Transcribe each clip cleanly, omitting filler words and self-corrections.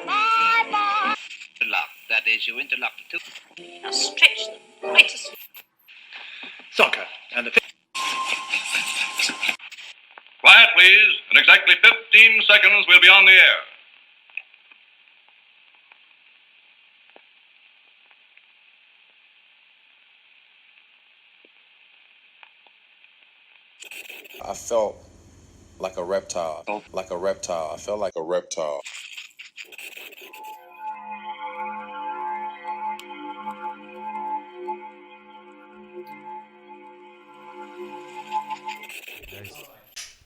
Bye-bye. Interlock. That is, you interlock the two. Now stretch them right as... Soccer. And the... Quiet, please. In exactly 15 seconds, we'll be on the air. I felt like a reptile. Like a reptile. I felt like a reptile.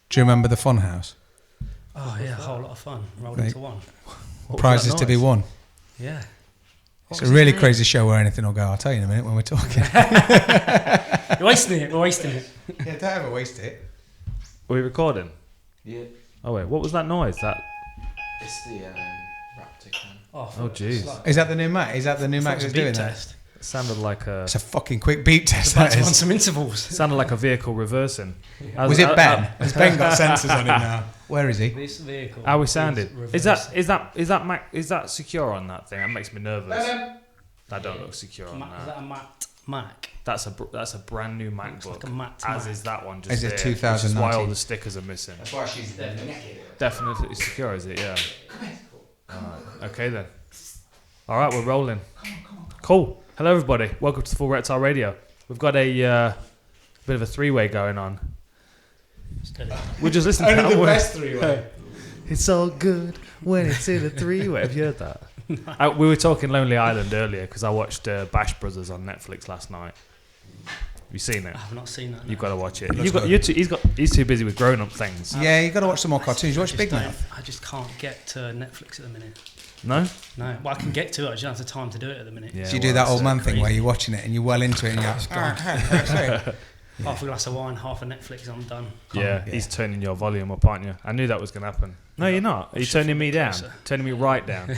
Do you remember the Funhouse? Oh yeah, a whole lot of fun. Rolled into one. Prizes to be won. Yeah. It's a really crazy show where anything will go. I'll tell you in a minute when we're talking. You're wasting it. We're wasting it. Yeah, don't ever waste it. Are we recording? Yeah. Oh wait, what was that noise? That. It's the Raptor cam. Oh jeez. Is that the new Mac? Is that the new Mac that's doing test? It sounded like a. It's a fucking quick beep test. About That to run is. some intervals. Sounded like a vehicle reversing. Was it Ben? Has Ben got sensors on it now? Where is he? This vehicle. How we sounded? Is that secure on that thing? That makes me nervous. That don't look secure on Is that that. a matte Mac? That's a brand new MacBook. Like a matte as Mac. is that one. Just Is it there, which is 2019? why all the stickers are missing. That's why she's Definitely secure, is it? Yeah. Alright. Okay then. All right, we're rolling. Cool. Hello everybody. Welcome to the Full Reptile Radio. We've got a bit of a three-way going on. We're just listening to that. the best three-way. It's all good when it's in a three-way. Have you heard that? We were talking Lonely Island earlier because I watched Bash Brothers on Netflix last night. Have you seen it? I have not seen that. No. You've got to watch it. That's He's too busy with grown-up things. Yeah, you got to watch some more cartoons. You watch Big Mouth? I just can't get to Netflix at the minute. No? No. Well, I can get to it. I just don't have the time to do it at the minute. Yeah, So you do that old man thing where you're watching it and you're well into it and you're Half a glass of wine, half a Netflix, I'm done. Yeah, he's turning your volume up, aren't you? I knew that was going to happen. No, you're not. Are you turning me down? Closer. Turning me right down?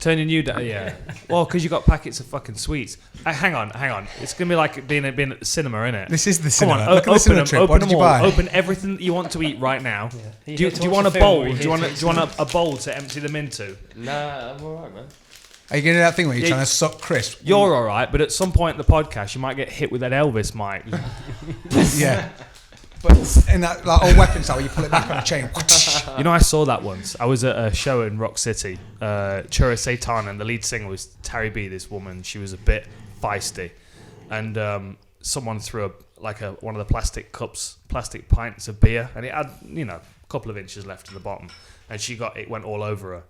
Turning you down? Yeah. Well, because you got packets of fucking sweets. Hang on. It's going to be like being at the cinema, innit? This is the Come cinema. on, Look at the cinema trip. What did you buy? Open everything that you want to eat right now. Yeah. Do you want a bowl? Do you want a bowl to empty them into? Nah, I'm alright, man. Are you going to do that thing where you're trying to suck crisp? You're all right, but at some point in the podcast, you might get hit with that Elvis mic. Yeah. But in that like old weapon style, you pull it back on a chain. You know, I saw that once. I was at a show in Rock City, Chura Satan, and the lead singer was Terry B, this woman. She was a bit feisty. And someone threw one of the plastic pints of beer, and it had, a couple of inches left in the bottom. And it went all over her.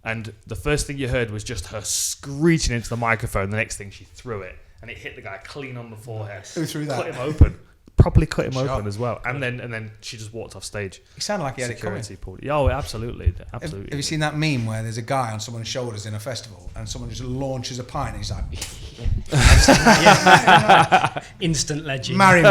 And the first thing you heard was just her screeching into the microphone. The next thing, she threw it, and it hit the guy clean on the forehead. Who threw that? Cut him open. Properly cut him open as well. And then she just walked off stage. He sounded like he had it coming. Pulled it. Oh, absolutely. Have you seen that meme where there's a guy on someone's shoulders in a festival and someone just launches a pint and he's like, Instant legend. marry me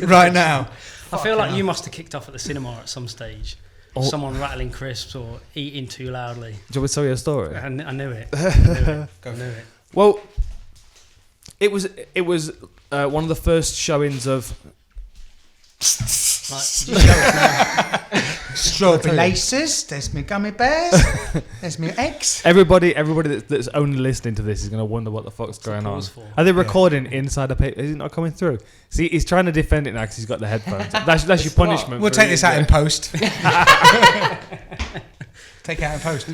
right now. I feel like you must have kicked off at the cinema at some stage. Someone rattling crisps or eating too loudly. Do you want me to tell you a story? I knew it. Go for it. Well, it was one of the first showings of Strawberry laces, there's me gummy bears, there's me eggs. Everybody that's only listening to this is going to wonder what the fuck's going on. Are they recording inside a paper? Is it not coming through? See, he's trying to defend it now because he's got the headphones. That's your punishment. We'll take this out in post. Take it out in post.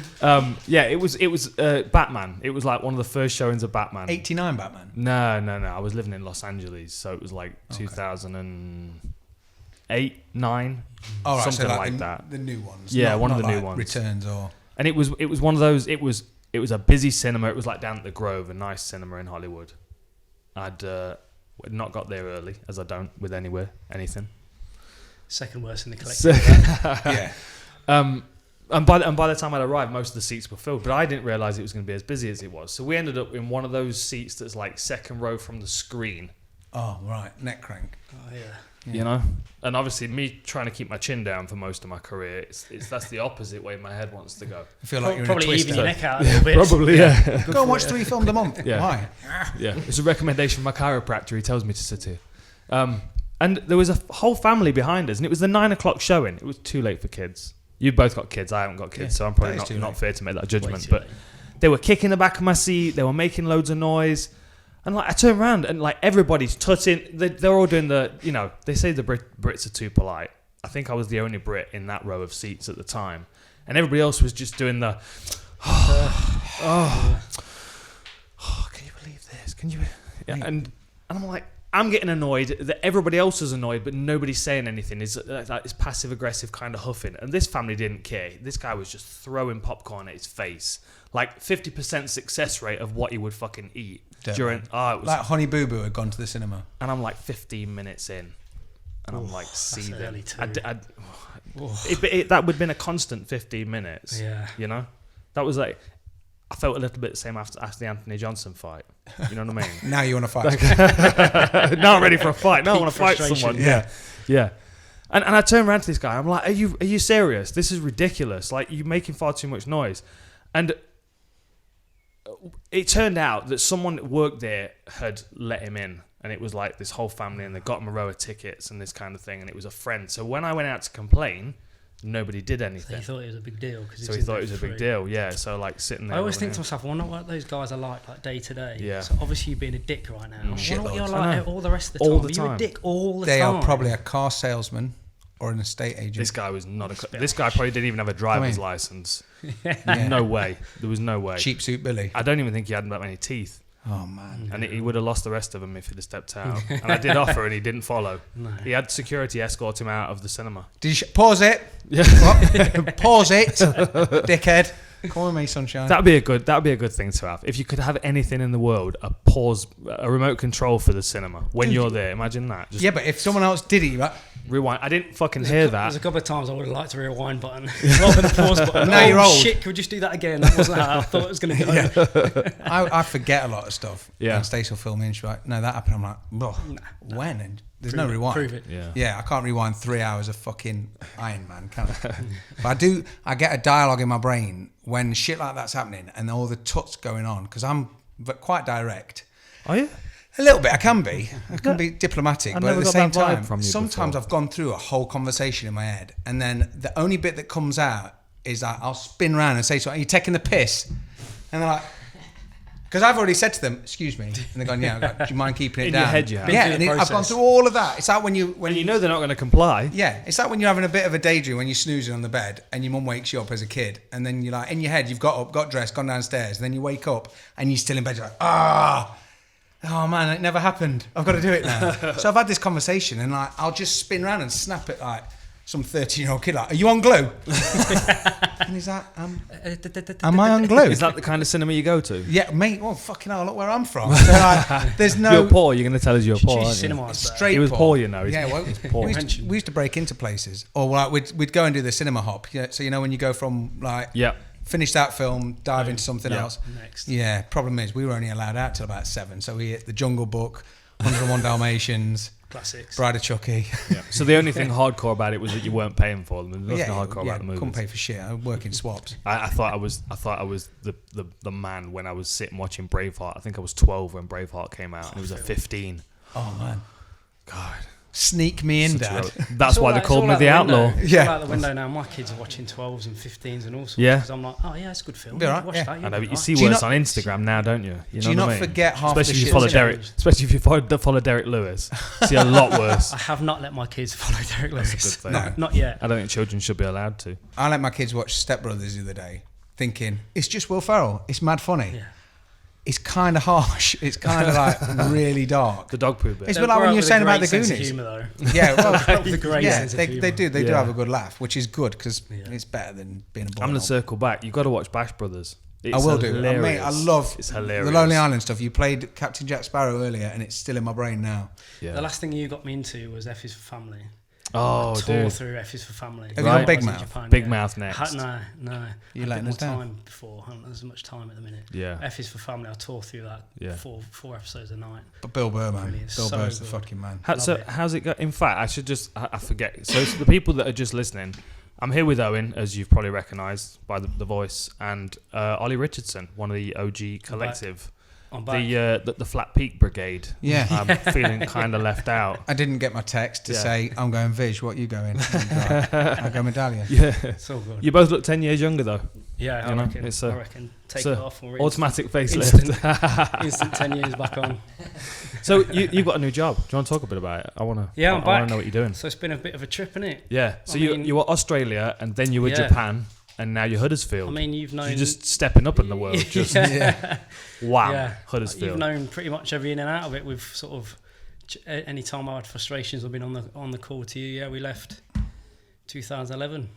Yeah, it was Batman. It was like one of the first showings of Batman. 89 Batman? No. I was living in Los Angeles, so it was like 2008, 9, something like that. The new ones. Yeah, not, one of not the new like ones. Returns or. And it was one of those. It was a busy cinema. It was like down at the Grove, a nice cinema in Hollywood. I'd not got there early, as I don't with anything. Second worst in the collection. Yeah. And by the time I'd arrived, most of the seats were filled, but I didn't realise it was going to be as busy as it was. So we ended up in one of those seats that's like second row from the screen. Oh, right. Neck crank. Oh, yeah. You know? And obviously me trying to keep my chin down for most of my career, that's the opposite way my head wants to go. I feel like you're probably in a even twister. your neck out a little bit. Probably, yeah. Go and watch 3 films a month. Yeah. Why? Yeah. It's a recommendation from my chiropractor. He tells me to sit here. And there was a whole family behind us, and it was the 9 o'clock showing. It was too late for kids. You've both got kids. I haven't got kids, so I'm probably not fair to make that judgment. But they were kicking the back of my seat. They were making loads of noise. And like I turned around and like everybody's tutting. They're all doing the, you know, they say the Brits are too polite. I think I was the only Brit in that row of seats at the time. And everybody else was just doing the, can you believe this? Can you? Yeah, and I'm like, I'm getting annoyed that everybody else is annoyed, but nobody's saying anything. It's like this passive aggressive kind of huffing. And this family didn't care. This guy was just throwing popcorn at his face. Like 50% success rate of what he would fucking eat. During it was like Honey Boo Boo had gone to the cinema, and I'm like 15 minutes in, and I'm like seething. That would have been a constant 15 minutes. Yeah, you know, that was like I felt a little bit the same after the Anthony Johnson fight. You know what I mean? Now you want to fight? Now I'm ready for a fight. Now I want to fight someone. Yeah. And I turned around to this guy. I'm like, are you serious? This is ridiculous. Like you're making far too much noise, and it turned out that someone that worked there had let him in, and it was like this whole family, and they got him a row of tickets and this kind of thing, and it was a friend. So when I went out to complain, nobody did anything. So he thought it was a big deal. So he thought it was a big deal, yeah. So like sitting there. I always think to myself, I wonder what those guys are like day to day. Yeah. So obviously you're being a dick right now. I wonder what you're I like all the rest of the time. All the You're time. a dick all the They time. are probably a car salesman or an estate agent. This guy was not a. This guy probably didn't even have a driver's license. Yeah. No way. There was no way. Cheap suit Billy. I don't even think he had that many teeth. Oh man. And he would have lost the rest of them if he'd have stepped out. And I did offer, and he didn't follow. No. He had security escort him out of the cinema. Did you pause it? Yeah. Pause it, dickhead. Come with me, sunshine. That'd be a good thing to have. If you could have anything in the world, a remote control for the cinema when you're there. Imagine that. Just but if someone else did it, right? rewind. I didn't fucking hear that. There's a couple of times I would have liked a rewind button rather than a pause button. Now you're old. Shit, could we just do that again? That wasn't how I thought it was going to go. I forget a lot of stuff. Yeah. And Stacey will film me and she's like, no, that happened. I'm like, when? And there's no rewind. Prove it. Yeah, I can't rewind 3 hours of fucking Iron Man, can I? But I get a dialogue in my brain when shit like that's happening and all the tuts going on, because I'm quite direct. Are you? A little bit, I can be diplomatic, I've but at never the got same that vibe time, from you sometimes before. I've gone through a whole conversation in my head, and then the only bit that comes out is that I'll spin around and say, "So are you taking the piss?" And they're like, because I've already said to them, "Excuse me," and they're going, "Yeah." I go, "Do you mind keeping it In down?" your head you have. Yeah, Been and through the I've gone process. through all of that. It's like when You know they're not going to comply. yeah, it's like when you're having a bit of a daydream when you're snoozing on the bed and your mum wakes you up as a kid, and then you're like, in your head, you've got up, got dressed, gone downstairs, and then you wake up and you're still in bed. You're like, oh man, it never happened. I've got to do it now. So I've had this conversation, and like, I'll just spin around and snap it like some 13-year-old kid. Like, are you on glue? And he's like, am I on glue? Is that the kind of cinema you go to? Yeah, mate. Well, fucking hell, look where I'm from. So like, there's no. You're poor. You're going to tell us you're poor, aren't you? Cinema. Straight He was poor. poor, you know. Yeah, well, poor. we used to break into places, or like we'd go and do the cinema hop. Yeah, so you know when you go from like Yeah. finish that film, dive into something else. Next. Yeah. Problem is we were only allowed out till about 7, so we hit The Jungle Book, 101 Dalmatians, Classics. Bride of Chucky. Yeah. So the only thing hardcore about it was that you weren't paying for them. There's nothing hardcore about the movies. Couldn't pay for shit. I work in swaps. I thought I was the man when I was sitting watching Braveheart. I think I was 12 when Braveheart came out, and it was at 15. Oh man, God, sneak me in, Dad. that's why they called me the outlaw. It's Yeah. all out the window now. My kids are watching 12s and 15s and all sorts. Yeah. Because I'm like, oh yeah, it's a good film. Be all right, Watch yeah. that. I you'll know, be but you right. see Do you worse not- on Instagram now, don't you? You know Do you what I not mean? forget half Especially the if you shit follow that's Derek. changed. Especially if you follow Derek Lewis. See a lot worse. I have not let my kids follow Derek Lewis. That's a good thing. No. Not yet. I don't think children should be allowed to. I let my kids watch Step Brothers the other day, thinking it's just Will Ferrell. It's mad funny. Yeah. It's kind of harsh. It's kind of like really dark. The dog poo bit. It's a They'll bit like grow when up you were with a saying about the great sense of Goonies. humour, though. Yeah, well, With a great yeah, sense of they humour. do. They do Yeah. have a good laugh, which is good because Yeah. it's better than being a boy. I'm going and to all. circle back. You've got to watch Bash Brothers. It's I will do. hilarious. Mate, I love It's hilarious. the Lonely Island stuff. You played Captain Jack Sparrow earlier, and it's still in my brain now. Yeah. The last thing you got me into was F is for Family. Oh, Tore dude. through F is for Family. Have you got When I Big was in Mouth? Japan, Big yeah. Mouth next. No. You Had letting more us down? time before. I haven't had as much time at the minute. Yeah. F is for Family. I tore through that. Yeah. Four episodes a night. But Bill Burr, man. Brilliant. Bill So Burr's the good. fucking man. So Love it. how's it go? In fact, I should just, I forget. So the people that are just listening, I'm here with Owen, as you've probably recognised by the voice, and Ollie Richardson, one of the OG collective. I'm back. The Flat Peak Brigade. Yeah. I'm feeling kind of left out. I didn't get my text to Yeah. say, I'm going Vish, what are you going? I go Medallion. Yeah. It's all good. You both look 10 years younger though. Yeah, You I know, reckon. it's I reckon. Take It's it a off. Or automatic facelift. Instant 10 years back on. So you've got a new job. Do you want to talk a bit about it? I want to. Yeah, I'm I want back. to know what you're doing. So it's been a bit of a trip, innit? Yeah. So I mean- you were Australia and then you were Yeah. Japan and now you're Huddersfield. I mean, you've known. You're just stepping up in the world. Just wow, Yeah. Huddersfield. You've known pretty much every in and out of it. We've sort of any time I had frustrations, I've been on the call to you. Yeah, we left 2011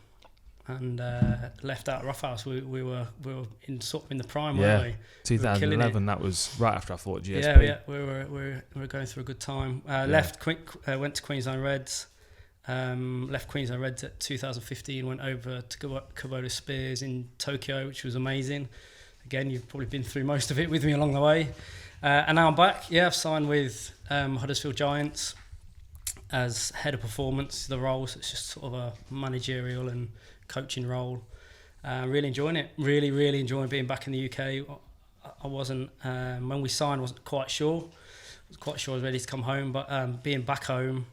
and left out Rough House. We were in sort of in the prime, weren't we? 2011. That was right after I fought GSP. Yeah, we were going through a good time. Went to Queensland Reds. Left Queensland Reds at 2015. Went over to Kubota Spears in Tokyo, which was amazing. Again, you've probably been through most of it with me along the way. And now I'm back. Yeah, I've signed with Huddersfield Giants as head of performance. The role, so it's just sort of a managerial and coaching role. Really enjoying it. Really enjoying being back in the UK. I wasn't when we signed. Wasn't quite sure. I was quite sure I was ready to come home, but being back home,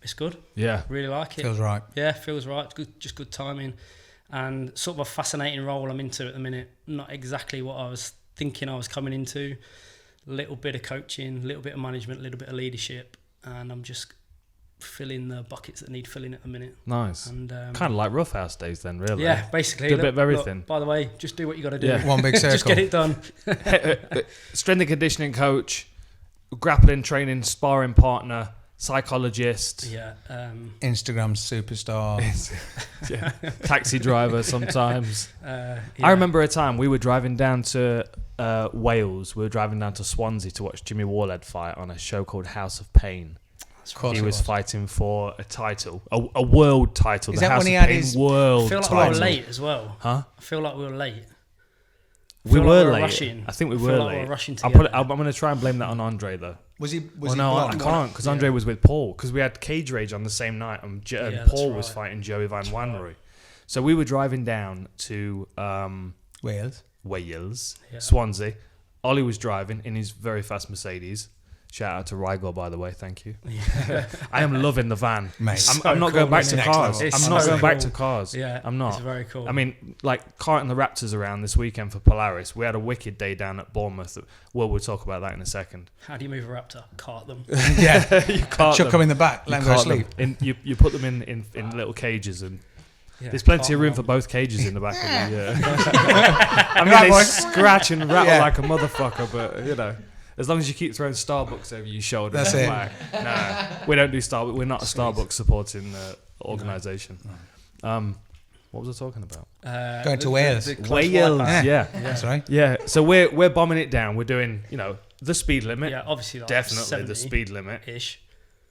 it's good. Yeah. Really like it. Feels right. Yeah, feels right. It's good, just good timing, and sort of a fascinating role I'm into at the minute. Not exactly what I was thinking I was coming into. A little bit of coaching, a little bit of management, a little bit of leadership, and I'm just filling the buckets that need filling at the minute. Nice. And kind of like Rough House days then, really. yeah, basically. Do a bit of everything. Look, by the way, just do what you got to do. Yeah. One big circle. Just get it done. Strength and conditioning coach, grappling training, sparring partner, psychologist, Yeah. Instagram superstar. yeah, taxi driver sometimes. Yeah. I remember a time we were driving down to Wales. We were driving down to Swansea to watch Jimmy Warled fight on a show called House of Pain. Of course He it was fighting for a title, a world title. Is the that House when he of had Pain his- world I feel like title. we were late as well. Huh? I feel like we were late. We feel were like we were late. rushing. I think we I feel were like we late. were rushing I'm together. going to try and blame that on Andre though. Was he Well, no, I blonde? can't because Andre was with Paul because we had Cage Rage on the same night and that's Paul was right. fighting Joey Van Wanry. So we were driving down to Wales. Wales, Yeah. Swansea. Ollie was driving in his very fast Mercedes. Shout out to Rigor, by the way. Thank you. I am loving the van. Mate. I'm not going back to Next cars. level. It's I'm not so going back cool. to cars. Yeah, I'm not. It's very cool. I mean, like carting the Raptors around this weekend for Polaris. We had a wicked day down at Bournemouth. Well, we'll talk about that in a second. how do you move a raptor? Cart them. Yeah. You cart Chuck them. them in the back. Let You them go to cart them sleep. in. You put them in little cages and. Yeah, There's plenty cart of room them for both cages in the back of the. I mean, Right, they boys. scratch and rattle Yeah. like a motherfucker, but you know, as long as you keep throwing Starbucks over your shoulder, That's and it. back. No, we don't do Starbucks. We're not a Starbucks supporting organisation. What was I talking about? Going to Wales. close Wales, wipeout. yeah. That's right. Yeah. So we're bombing it down. We're doing the speed limit. Yeah, obviously. Like Definitely the speed limit ish.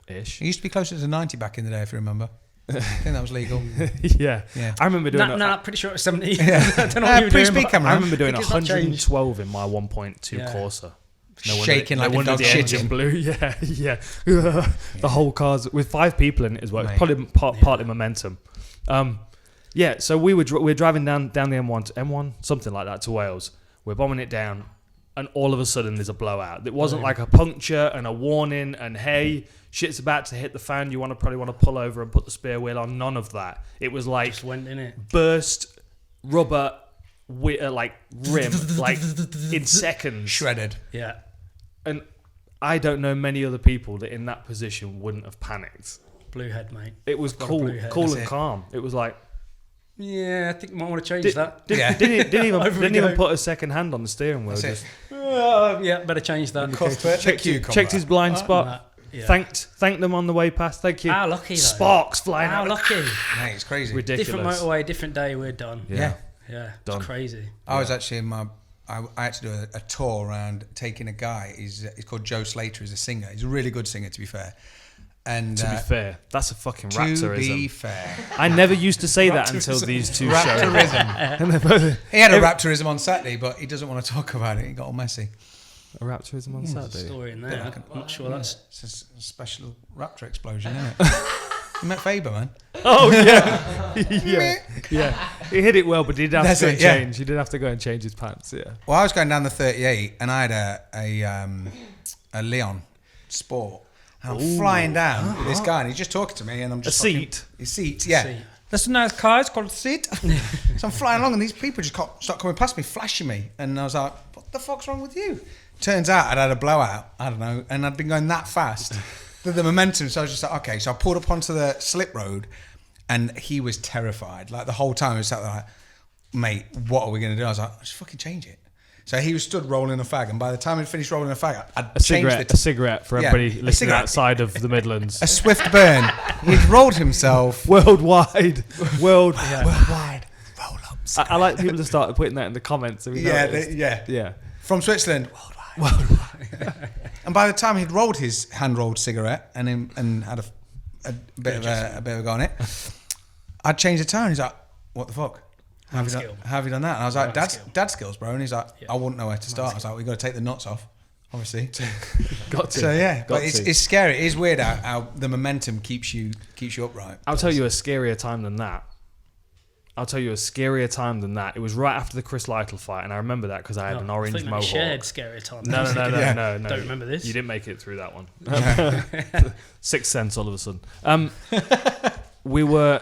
It used to be closer to 90 back in the day, if you remember. I think that was legal. Yeah. Yeah. I remember doing. No, pretty sure it was 70. I don't know what you were Please doing. speak, but- camera. I remember doing think it's not changed. 112 in my 1.2 Yeah. Corsa. Shaking like a wonder dog the engine shitting. blew. Yeah. The whole car's with 5 people in it as well. It's Mate. probably partly momentum. Yeah. So we're driving down the M1 to M1 something like that to Wales. We're bombing it down, and all of a sudden there's a blowout. It wasn't like a puncture and a warning and hey, shit's about to hit the fan. You probably want to pull over and put the spare wheel on. None of that. It was like Just went in it. burst rubber like rim like in seconds. Shredded. Yeah. And I don't know many other people that in that position wouldn't have panicked. Blue head, mate. It was Got a cool blue head. and That's it. calm. It was like Yeah, I think you might want to change that. Yeah. didn't Over we even go. put a second hand on the steering wheel. That's Just it. Yeah, better change that. checked his blind spot. That, yeah. Thanked them on the way past. Thank you. How lucky, though. Sparks flying How out. lucky. Mate, it's crazy. Ridiculous. Different motorway, different day, we're done. Yeah. Yeah, Done. it's crazy. I was actually in I had to do a tour around taking a guy. He's called Joe Slater. He's a singer. He's a really good singer, to be fair. And To be fair, that's a fucking to be raptorism. fair, I never used to say that until these two shows. raptorism. He had a raptorism on Saturday, but he doesn't want to talk about it. He got all messy. A raptorism on There's a Saturday. story in there. I'm not sure that's... It's a special raptor explosion, isn't it? You met Faber, man. Oh yeah, yeah. He hit it well, but he did have That's to go it, and yeah. change. He did have to go and change his pants. Yeah. Well, I was going down the 38, and I had a Leon Sport, and I'm flying down with this guy, and he's just talking to me, and I'm just his seat, yeah. Seat. That's a nice car. It's called a seat. So I'm flying along, and these people just start coming past me, flashing me, and I was like, "What the fuck's wrong with you?" Turns out I'd had a blowout. I don't know, and I'd been going that fast. The momentum. So I was just like, okay. So I pulled up onto the slip road, and he was terrified. Like the whole time, he was sat there like, "Mate, what are we going to do?" I was like, "Just fucking change it." So he was stood rolling a fag, and by the time he'd finished rolling a fag, I'd changed A cigarette for everybody a listening cigarette. outside of the Midlands. a swift burn. He'd rolled himself. Worldwide. Worldwide. Roll ups. I like people to start putting that in the comments. Have you noticed? Yeah. From Switzerland. And by the time he'd rolled his hand-rolled cigarette and had a bit of a go on it, I'd changed the tone. He's like, "What the fuck? How have you done that?" And I was like, "Dad skills, bro." And he's like, "I wouldn't know where to start." I was like, "We've got to take the nuts off, obviously." Got to. So yeah, Got but to. it's scary. It is weird how the momentum keeps you upright. I'll tell you a scarier time than that. It was right after the Chris Lytle fight, and I remember that because I had an orange mohawk. Shared scary time. No. Don't remember this. You didn't make it through that one. Sixth sense all of a sudden. We were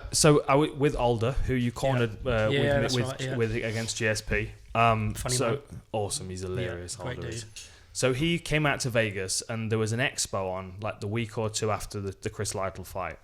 with Alder, who you cornered with against GSP. Funny man. Awesome, he's hilarious. Yeah, great Alder dude. is. So he came out to Vegas, and there was an expo on like the week or two after the Chris Lytle fight.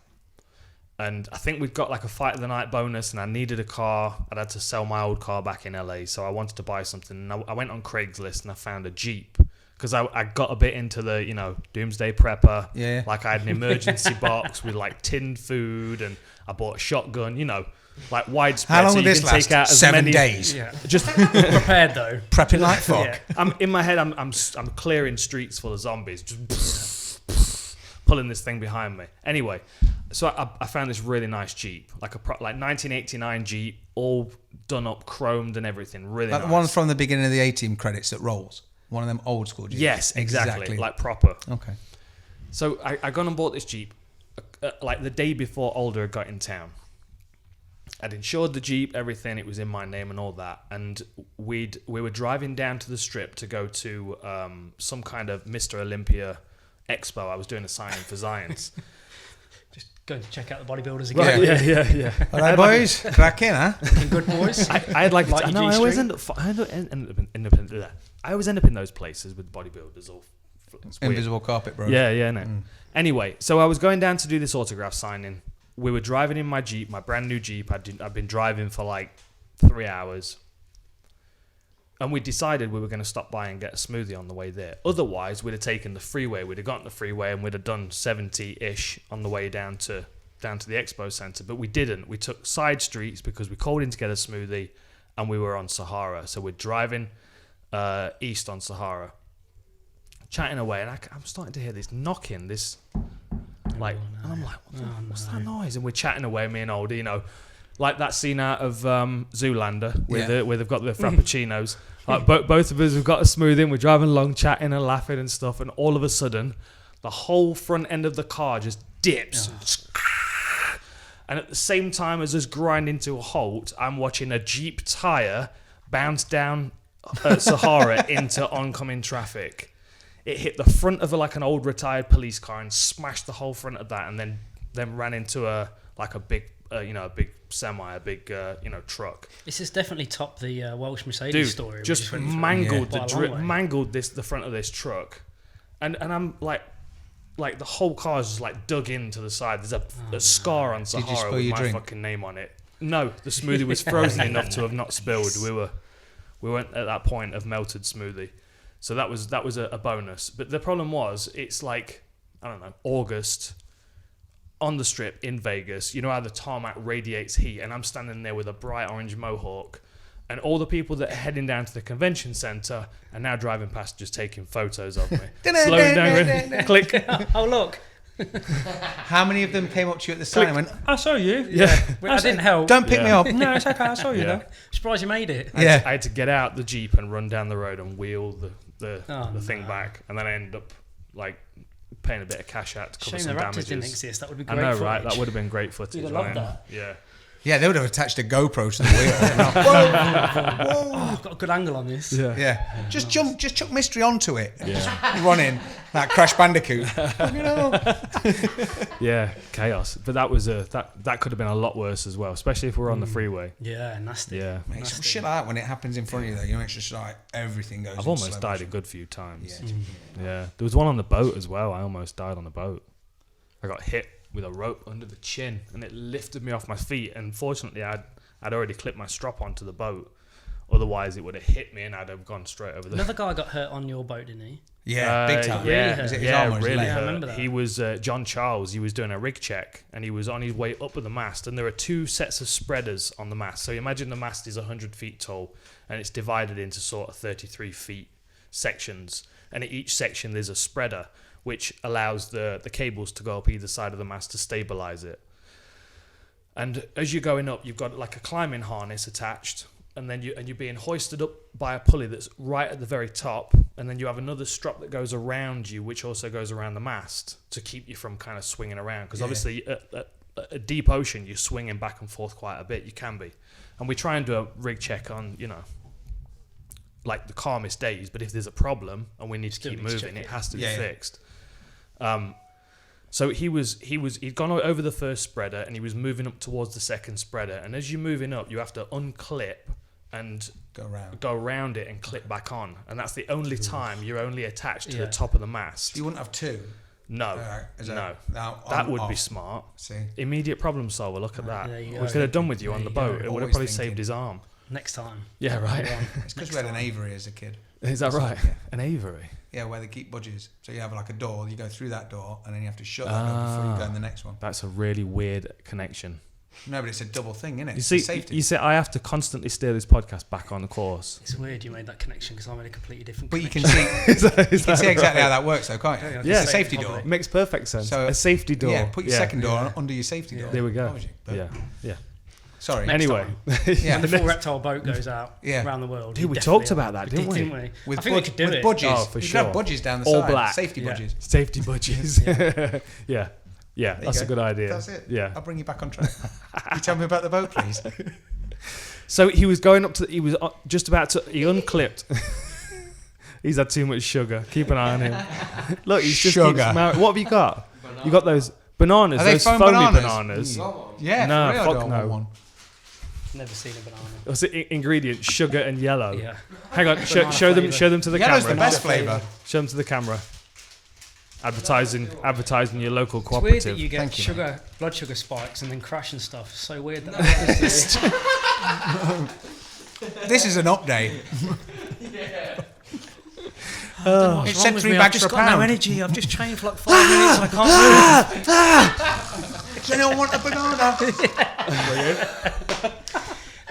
And I think we'd got like a fight of the night bonus, and I needed a car. I'd had to sell my old car back in LA, so I wanted to buy something. And I went on Craigslist and I found a Jeep because I got a bit into the doomsday prepper. Yeah. Like I had an emergency box with like tinned food, and I bought a shotgun. Like widespread. How long so will you this can last? take out as 7 many, days. Yeah. Just Prepared though. Prepping like fuck. Yeah. I'm in my head. I'm clearing streets full of zombies, just pulling this thing behind me. Anyway, so I found this really nice Jeep, like 1989 Jeep, all done up, chromed and everything. Really Like nice. the one from the beginning of the A-Team credits that rolls. One of them old school Jeeps. Yes, exactly. Like proper. Okay. So I gone and bought this Jeep like the day before Alder had got in town. I'd insured the Jeep, everything. It was in my name and all that. And we were driving down to the Strip to go to some kind of Mr. Olympia expo. I was doing a signing for Zions. Just going to check out the bodybuilders Right, again. yeah. All right, boys. Cracking, huh? Looking good, boys. I had like Like your I always G-string? I always end up in those places with bodybuilders or it's weird. Invisible carpet, bro. Yeah, no. Anyway, so I was going down to do this autograph signing. We were driving in my Jeep, my brand new Jeep. I'd been driving for like 3 hours. And we decided we were going to stop by and get a smoothie on the way there. Otherwise, we'd have taken the freeway. We'd have gotten the freeway and we'd have done 70-ish on the way down to the expo centre. But we didn't. We took side streets because we called in to get a smoothie and we were on Sahara. So we're driving east on Sahara, chatting away. And I'm starting to hear this knocking, and I'm like, what's that noise? And we're chatting away, me and Oldie, like that scene out of Zoolander where they've got the frappuccinos. Like both of us have got a smoothie and we're driving along, chatting and laughing and stuff. And all of a sudden, the whole front end of the car just dips. And at the same time as us grinding to a halt, I'm watching a Jeep tyre bounce down Sahara into oncoming traffic. It hit the front of an old retired police car and smashed the whole front of that, and then ran into a big semi, truck. This is definitely top the Welsh Mercedes story. Just we went through. mangled the front of this truck, and I'm like the whole car is just dug into the side. There's a scar on Sahara with my fucking name on it. No, the smoothie was frozen enough to have not spilled. We weren't at that point of melted smoothie. So that was a bonus. But the problem was, it's August on the Strip in Vegas. You know how the tarmac radiates heat, and I'm standing there with a bright orange mohawk, and all the people that are heading down to the convention centre are now driving past, just taking photos of me. Slowing down, click. Oh, look. How many of them came up to you at the sign and went, I saw you. Yeah. I didn't help. "Don't pick me up"? No, it's okay. I saw you Yeah. though. Surprised you made it. I had to get out the Jeep and run down the road and wheel the thing back, and then I ended up paying a bit of cash out to cover Shame some the Raptors damages. didn't exist. That would be I great. know, footage. right? That would have been great footage. You'd have loved wouldn't that. it? Yeah. Yeah, they would have attached a GoPro to the wheel. Oh, I've got a good angle on this. Yeah. Just chuck Mystery onto it. And just run in like Crash Bandicoot. Yeah, chaos. But that was that could have been a lot worse as well, especially if we're on the freeway. Yeah, nasty. Yeah. Mate, some shit like that when it happens in front of you, though, you know, it's just like everything goes. I've in almost slow died a motion. good few times. Yeah. Yeah. There was one on the boat as well. I almost died on the boat. I got hit with a rope under the chin and it lifted me off my feet. And fortunately, I'd already clipped my strap onto the boat. Otherwise, it would have hit me and I'd have gone straight over the... Another guy got hurt on your boat, didn't he? Yeah, big time. Yeah, Was it his yeah, arm or his really leg? Yeah, I hurt. remember that. He was John Charles. He was doing a rig check, and he was on his way up with the mast. And there are two sets of spreaders on the mast. So imagine the mast is 100 feet tall, and it's divided into sort of 33 feet sections. And at each section, there's a spreader, which allows the cables to go up either side of the mast to stabilize it. And as you're going up, you've got like a climbing harness attached. And then you're being hoisted up by a pulley that's right at the very top, and then you have another strap that goes around you, which also goes around the mast to keep you from kind of swinging around. Because obviously, at a deep ocean, you're swinging back and forth quite a bit. You can be, and we try and do a rig check on, you know, like the calmest days. But if there's a problem and we need to keep moving, it has to be fixed. So he'd gone over the first spreader and he was moving up towards the second spreader. And as you're moving up, you have to unclip and go around it and clip back on. And that's the only time you're only attached to the top of the mast. You wouldn't have two? No. No. That would be smart. See? Immediate problem solver, look at that. there you We go. could have done with you on the boat. It would have Always probably thinking. saved his arm. Next time. Yeah, right. It's because we had an aviary as a kid. Is that right? Yeah. An aviary? Yeah, where they keep budgies. So you have like a door, you go through that door, and then you have to shut that door before you go in the next one. That's a really weird connection. No, but it's a double thing, isn't it? You It's see, safety. you see, I have to constantly steer this podcast back on the course. It's weird you made that connection because I made a completely different But you connection. can see, Is that you can see exactly right? how that works, though, can't you? Yeah, Yeah. It's a safety door. probably. Makes perfect sense. So- A safety door. Yeah, put your second door under your safety door. There we go. Apology, but- Yeah. Sorry. Anyway, Yeah. When the full reptile boat goes out around the world. Dude, we definitely talked about that, didn't we? With I think we could do with it. budgies. Oh, for you sure. could have budgies down the All side. black. Safety Yeah. budgies. Safety budgies. Yeah. Yeah, There that's you a go. good idea. That's it. Yeah. I'll bring you back on track. You tell me about the boat, please. So he was going up to, he was just about to, he unclipped. He's had too much sugar. Keep an eye on him. Look, he's just Sugar. keeps married. What have you got? You got those bananas, Are they those foam foamy bananas? bananas. Yeah, No, for real, I fuck don't no. want one. Never seen a banana. What's the ingredient? Sugar and yellow. Yeah. Hang on, show them to the Yellow's camera. the best flavour. Show them to the camera. Advertising your local It's weird cooperative. that you get Thank you, sugar, blood sugar spikes and then crash and stuff. It's so weird that happens. This is an update. It's sent 3 I've bags just for a got no pound. energy. I've just trained for like 5 minutes and I can't move. Does anyone want a banana?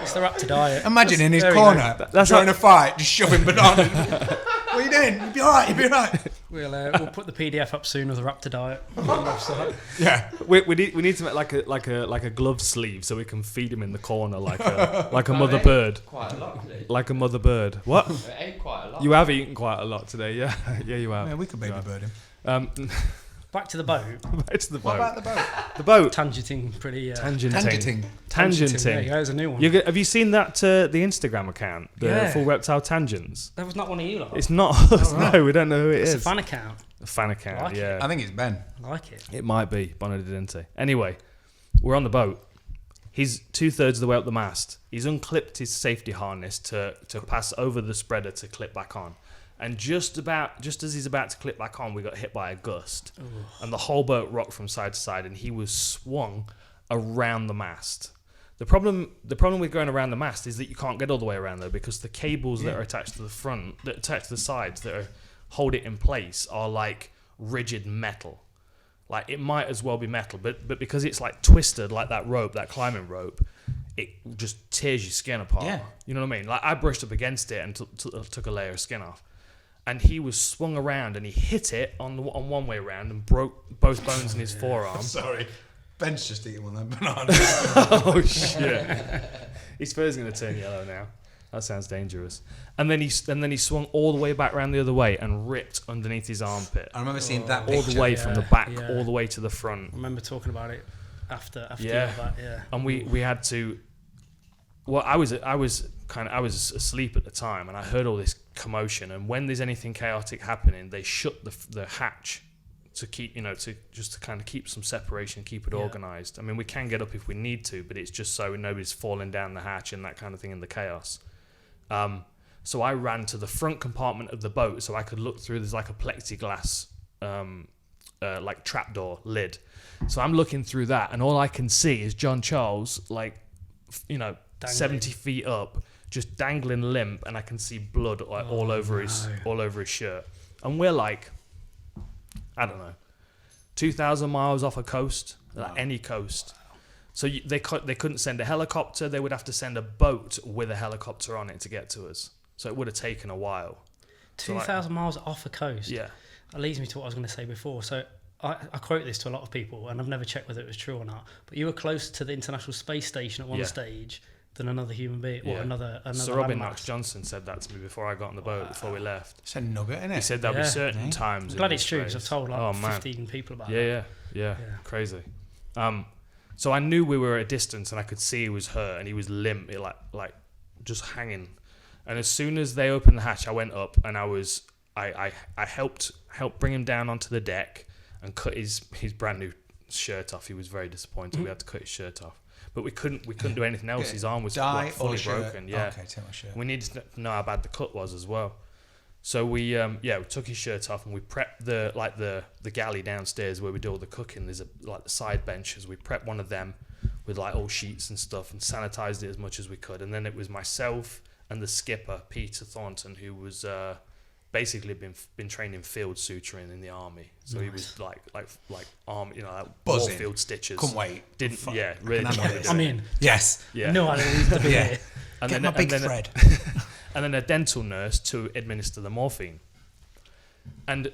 It's the Raptor diet. Imagine in his Very corner, That's during like- a fight, just shoving bananas. What are you doing? You'll be alright, you'll be alright. We'll put the PDF up soon of the Raptor diet on the website. Yeah. We need to make like a glove sleeve so we can feed him in the corner like a mother bird. Quite a lot today. Like a mother bird. What? I ate quite a lot. You have eaten quite a lot today, yeah. Yeah, you have. Yeah, we could baby bird him. Back to the boat. Back to the boat. What about the boat? The boat. Tangenting pretty. Tangenting. Tangenting. There you go, there's a new one. Have you seen that the Instagram account, the Yeah. Full Reptile Tangents? That was not one of you lot. It's not us. No, we don't know who it It's is. a fan account. A fan account. Like it. Yeah. I think it's Ben. I like it. It might be Bonadidente. Anyway, we're on the boat. He's 2/3 of the way up the mast. He's unclipped his safety harness to pass over the spreader to clip back on. And just as he's about to clip back on, we got hit by a gust. And the whole boat rocked from side to side and he was swung around the mast. The problem with going around the mast is that you can't get all the way around though, because the cables that are attached to the front, that attach to the sides, hold it in place are like rigid metal. Like it might as well be metal, but because it's like twisted like that rope, that climbing rope, it just tears your skin apart. Yeah. You know what I mean? Like I brushed up against it and took a layer of skin off. And he was swung around and he hit it on one way around and broke both bones in his forearm. Sorry. Ben's just eating one of them bananas. Oh shit! His fur's gonna turn yellow now. That sounds dangerous. And then he swung all the way back around the other way and ripped underneath his armpit. I remember seeing that all picture. the way from the back, all the way to the front. I remember talking about it after Yeah. that. Yeah. And we had to. Well, I was asleep at the time, and I heard all this commotion. And when there's anything chaotic happening, they shut the hatch to keep, to kind of keep some separation, keep it organised. I mean, we can get up if we need to, but it's just so nobody's falling down the hatch and that kind of thing in the chaos. So I ran to the front compartment of the boat so I could look through. There's like a plexiglass, like trapdoor lid. So I'm looking through that, and all I can see is John Charles, like, dangling. 70 feet up, just dangling limp, and I can see blood like all over his shirt. And we're like, I don't know, 2,000 miles off a coast, like any coast. So they couldn't send a helicopter. They would have to send a boat with a helicopter on it to get to us. So it would have taken a while. 2,000 miles off a coast. Yeah. That leads me to what I was going to say before. So I quote this to a lot of people, and I've never checked whether it was true or not. But you were closer to the International Space Station at one stage than another human being, or another Sir Robin landmass. Knox Johnson said that to me before I got on the boat, before we left. It's a nugget, isn't it? He said there'll be certain times. I'm glad it's true, because I've told 15 people about it. Yeah, crazy. So I knew we were at a distance, and I could see he was hurt, and he was limp, like just hanging. And as soon as they opened the hatch, I went up, and I helped bring him down onto the deck and cut his brand new shirt off. He was very disappointed. We had to cut his shirt off. But we couldn't do anything else. His arm was fully broken. Yeah. Okay, take my shirt. We needed to know how bad the cut was as well. So we took his shirt off, and we prepped the galley downstairs where we do all the cooking. There's the side benches. We prepped one of them with like all sheets and stuff, and sanitized it as much as we could. And then it was myself and the skipper, Peter Thornton, who was basically been trained in field suturing in the army. So he was like arm, warfield stitches. Couldn't wait. Really didn't want to do I'm it. in. Yes. Yeah. No, I don't need to be here. And Get then, my big and then, thread. And then a dental nurse to administer the morphine. And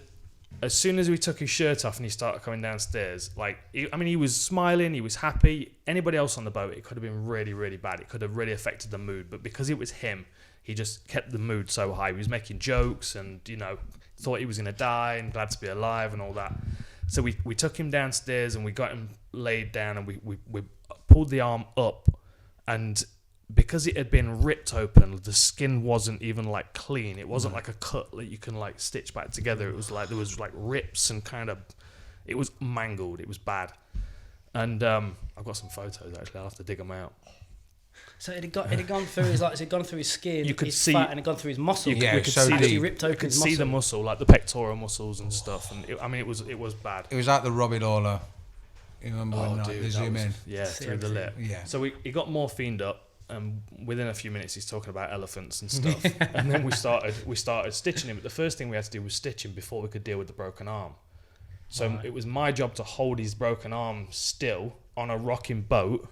as soon as we took his shirt off and he started coming downstairs, he was smiling, he was happy. Anybody else on the boat, it could have been really, really bad. It could have really affected the mood. But because it was him, he just kept the mood so high. He was making jokes and, thought he was going to die and glad to be alive and all that. So we took him downstairs and we got him laid down, and we pulled the arm up, and because it had been ripped open, the skin wasn't even like clean. It wasn't like a cut that you can like stitch back together. It was like there was like rips and it was mangled. It was bad. And I've got some photos actually. I'll have to dig them out. So it had gone through his it had gone through his skin, you could his see, fat, and it had gone through his muscle. We could so see ripped open. You could his see the muscle. muscle, like the pectoral muscles and stuff. And it was bad. It was like the Robbie Lawler. You remember when they zoom in? Yeah, through the lip. Yeah. So he got morphined up, and within a few minutes he's talking about elephants and stuff. And then we started stitching him. But the first thing we had to do was stitch him before we could deal with the broken arm. So it was my job to hold his broken arm still on a rocking boat,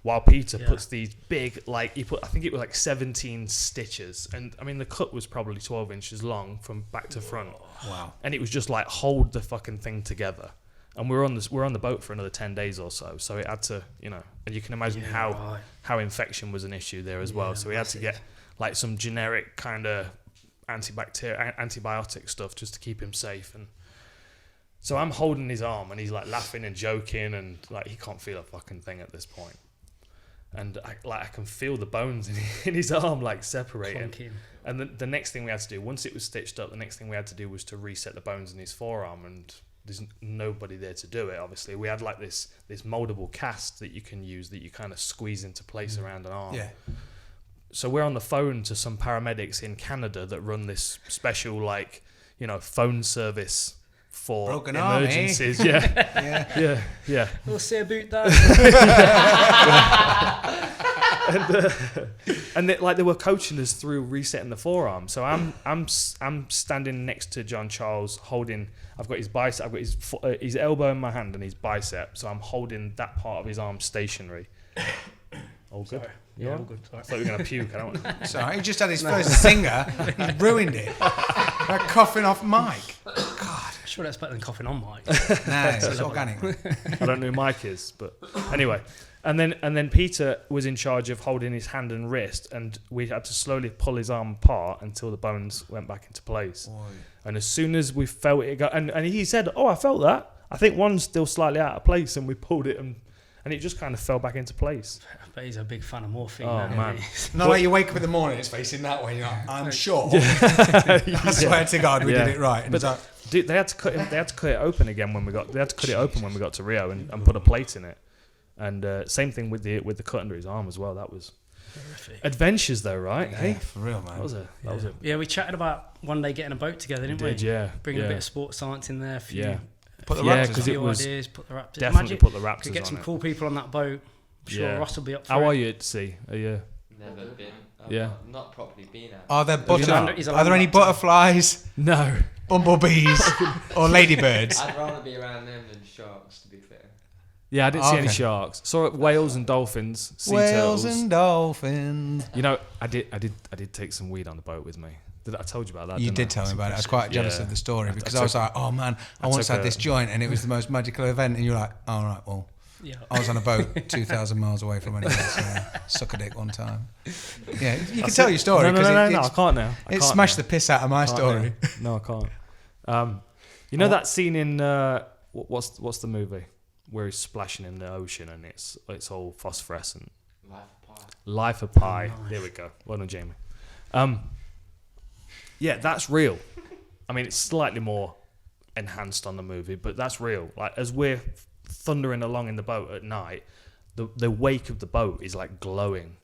while Peter puts these big, I think it was like 17 stitches, and I mean the cut was probably 12 inches long from back to front. Wow. And it was just like hold the fucking thing together. And we're on the boat for another 10 days or so, so it had to, and you can imagine how infection was an issue there as well. So we had to get like some generic kind of antibiotic stuff just to keep him safe. And so I'm holding his arm, and he's like laughing and joking, and like he can't feel a fucking thing at this point. And I can feel the bones in his arm like separating. Clunking. And the next thing we had to do, once it was stitched up, the next thing we had to do was to reset the bones in his forearm, and there's nobody there to do it. Obviously, we had like this moldable cast that you can use that you kind of squeeze into place around an arm. Yeah. So we're on the phone to some paramedics in Canada that run this special phone service for broken emergencies. Arm, Yeah. We'll see about that. And they were coaching us through resetting the forearm. So I'm standing next to John Charles, holding. I've got his bicep. I've got his elbow in my hand and his bicep. So I'm holding that part of his arm stationary. All good. Sorry. Yeah, all good. Sorry. I thought you were gonna puke. I don't want. Sorry, he just had his first singer. He's ruined it. Like coughing off mic. God. Sure, that's better than coughing on mic. No, it's organic. I don't know who Mike is, but anyway. And then Peter was in charge of holding his hand and wrist, and we had to slowly pull his arm apart until the bones went back into place. Boy. And as soon as we felt it go, and he said, "Oh, I felt that. I think one's still slightly out of place," and we pulled it, and it just kind of fell back into place. But he's a big fan of morphine. Oh, man. No, like you wake up in the morning, it's facing that way. You're like, I'm sure. I swear to God, we did it right. And But it's like, dude, they had to cut it open again when we got. They had to cut it open when we got to Rio and put a plate in it. And same thing with the cut under his arm as well. That was Horrific. Adventures though, right? yeah, Hey, for real, man. that was it. Yeah, we chatted about one day getting a boat together, didn't we? Yeah, Bringing a bit of sports science in there. Put the yeah, Raptors because on. it was ideas, put the Raptors. definitely Imagine, put the Raptors could get on some it. cool people on that boat. I'm sure Yeah. Ross will be up for How it. are you at sea? Are you? Never been. Yeah. Not properly been at. Are there He's a are there any land butterflies, No. bumblebees, or ladybirds? I'd rather be around them than sharks, to be fair. Yeah, I didn't see any Okay. sharks. Saw whales and dolphins, sea Whales turtles. and dolphins. You know, I did take some weed on the boat with me. I told you about that. You didn't did I? tell me about it. I was quite jealous Yeah. of the story I because I was took- like, oh man, I I once took had this joint and it was the most magical event. And you're like, all right, well, Yeah. I was on a boat 2,000 miles away from anything, so suck a dick one time. Yeah, you can tell your story. No, 'cause I it's- can't now. I It can't smashed now. the piss out of my Can't story. now. No, I can't. You know that scene in what's the movie where he's splashing in the ocean and it's all phosphorescent. Life of Pi. Life of Pi. nice. There we go. Well done, Jamie. Yeah, that's real. I mean, it's slightly more enhanced on the movie, but that's real. Like as we're thundering along in the boat at night, the wake of the boat is like glowing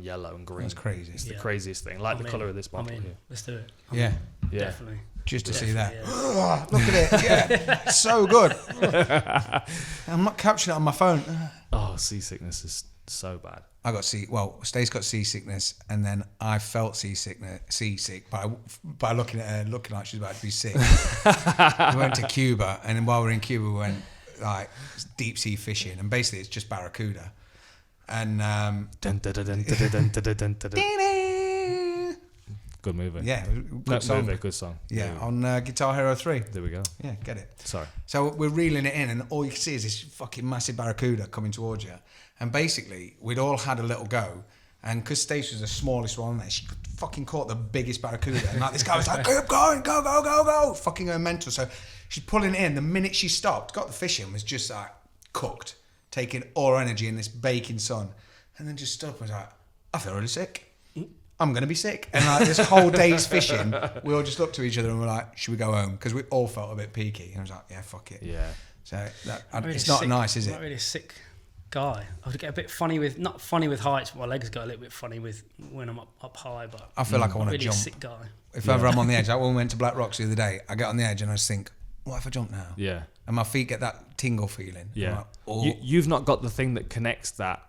yellow and green. That's crazy. It's the Yeah. craziest thing. Like I'm the in. colour of this I'm bottle in. here. Let's do it. Yeah, Yeah. Definitely. just to see that. Yeah. Look at it. Yeah, so good. I'm not capturing it on my phone. Oh, seasickness is so bad. I got Stace got seasickness, and then I felt seasick by looking at her, looking like she's about to be sick. We went to Cuba, and then while we were in Cuba, we went like deep sea fishing, and basically it's just barracuda. And Dun, dun, dun, dun, dun, dun, dun, dun, dun, dun. Good movie. yeah, No, good song. movie, good song. Yeah, There we go. on Guitar Hero 3. There we go. Yeah, get it. Sorry. So we're reeling it in, and all you can see is this fucking massive barracuda coming towards you. And basically, we'd all had a little go, and because Stace was the smallest one there, she fucking caught the biggest barracuda. And like this guy was like, keep going, go, go, go, go, fucking her mental. So she's pulling it in. The minute she stopped, got the fish in, was just like cooked, taking all her energy in this baking sun, and then just stood up and was like, I feel really sick. I'm going to be sick. And like this whole day's fishing, we all just looked to each other and were like, should we go home? Because we all felt a bit peaky. And I was like, yeah, fuck it. Yeah. So Really it's not sick- nice, is I'm it? not really a sick guy. I would get a bit funny with, not funny with heights, but my legs got a little bit funny with when I'm up high, but I feel like I I'm want to really a jump. sick guy. If ever I'm on the edge, like when we went to Black Rocks the other day, I get on the edge and I just think, what if I jump now? Yeah. And my feet get that tingle feeling. I'm Yeah. like, oh. You've not got the thing that connects that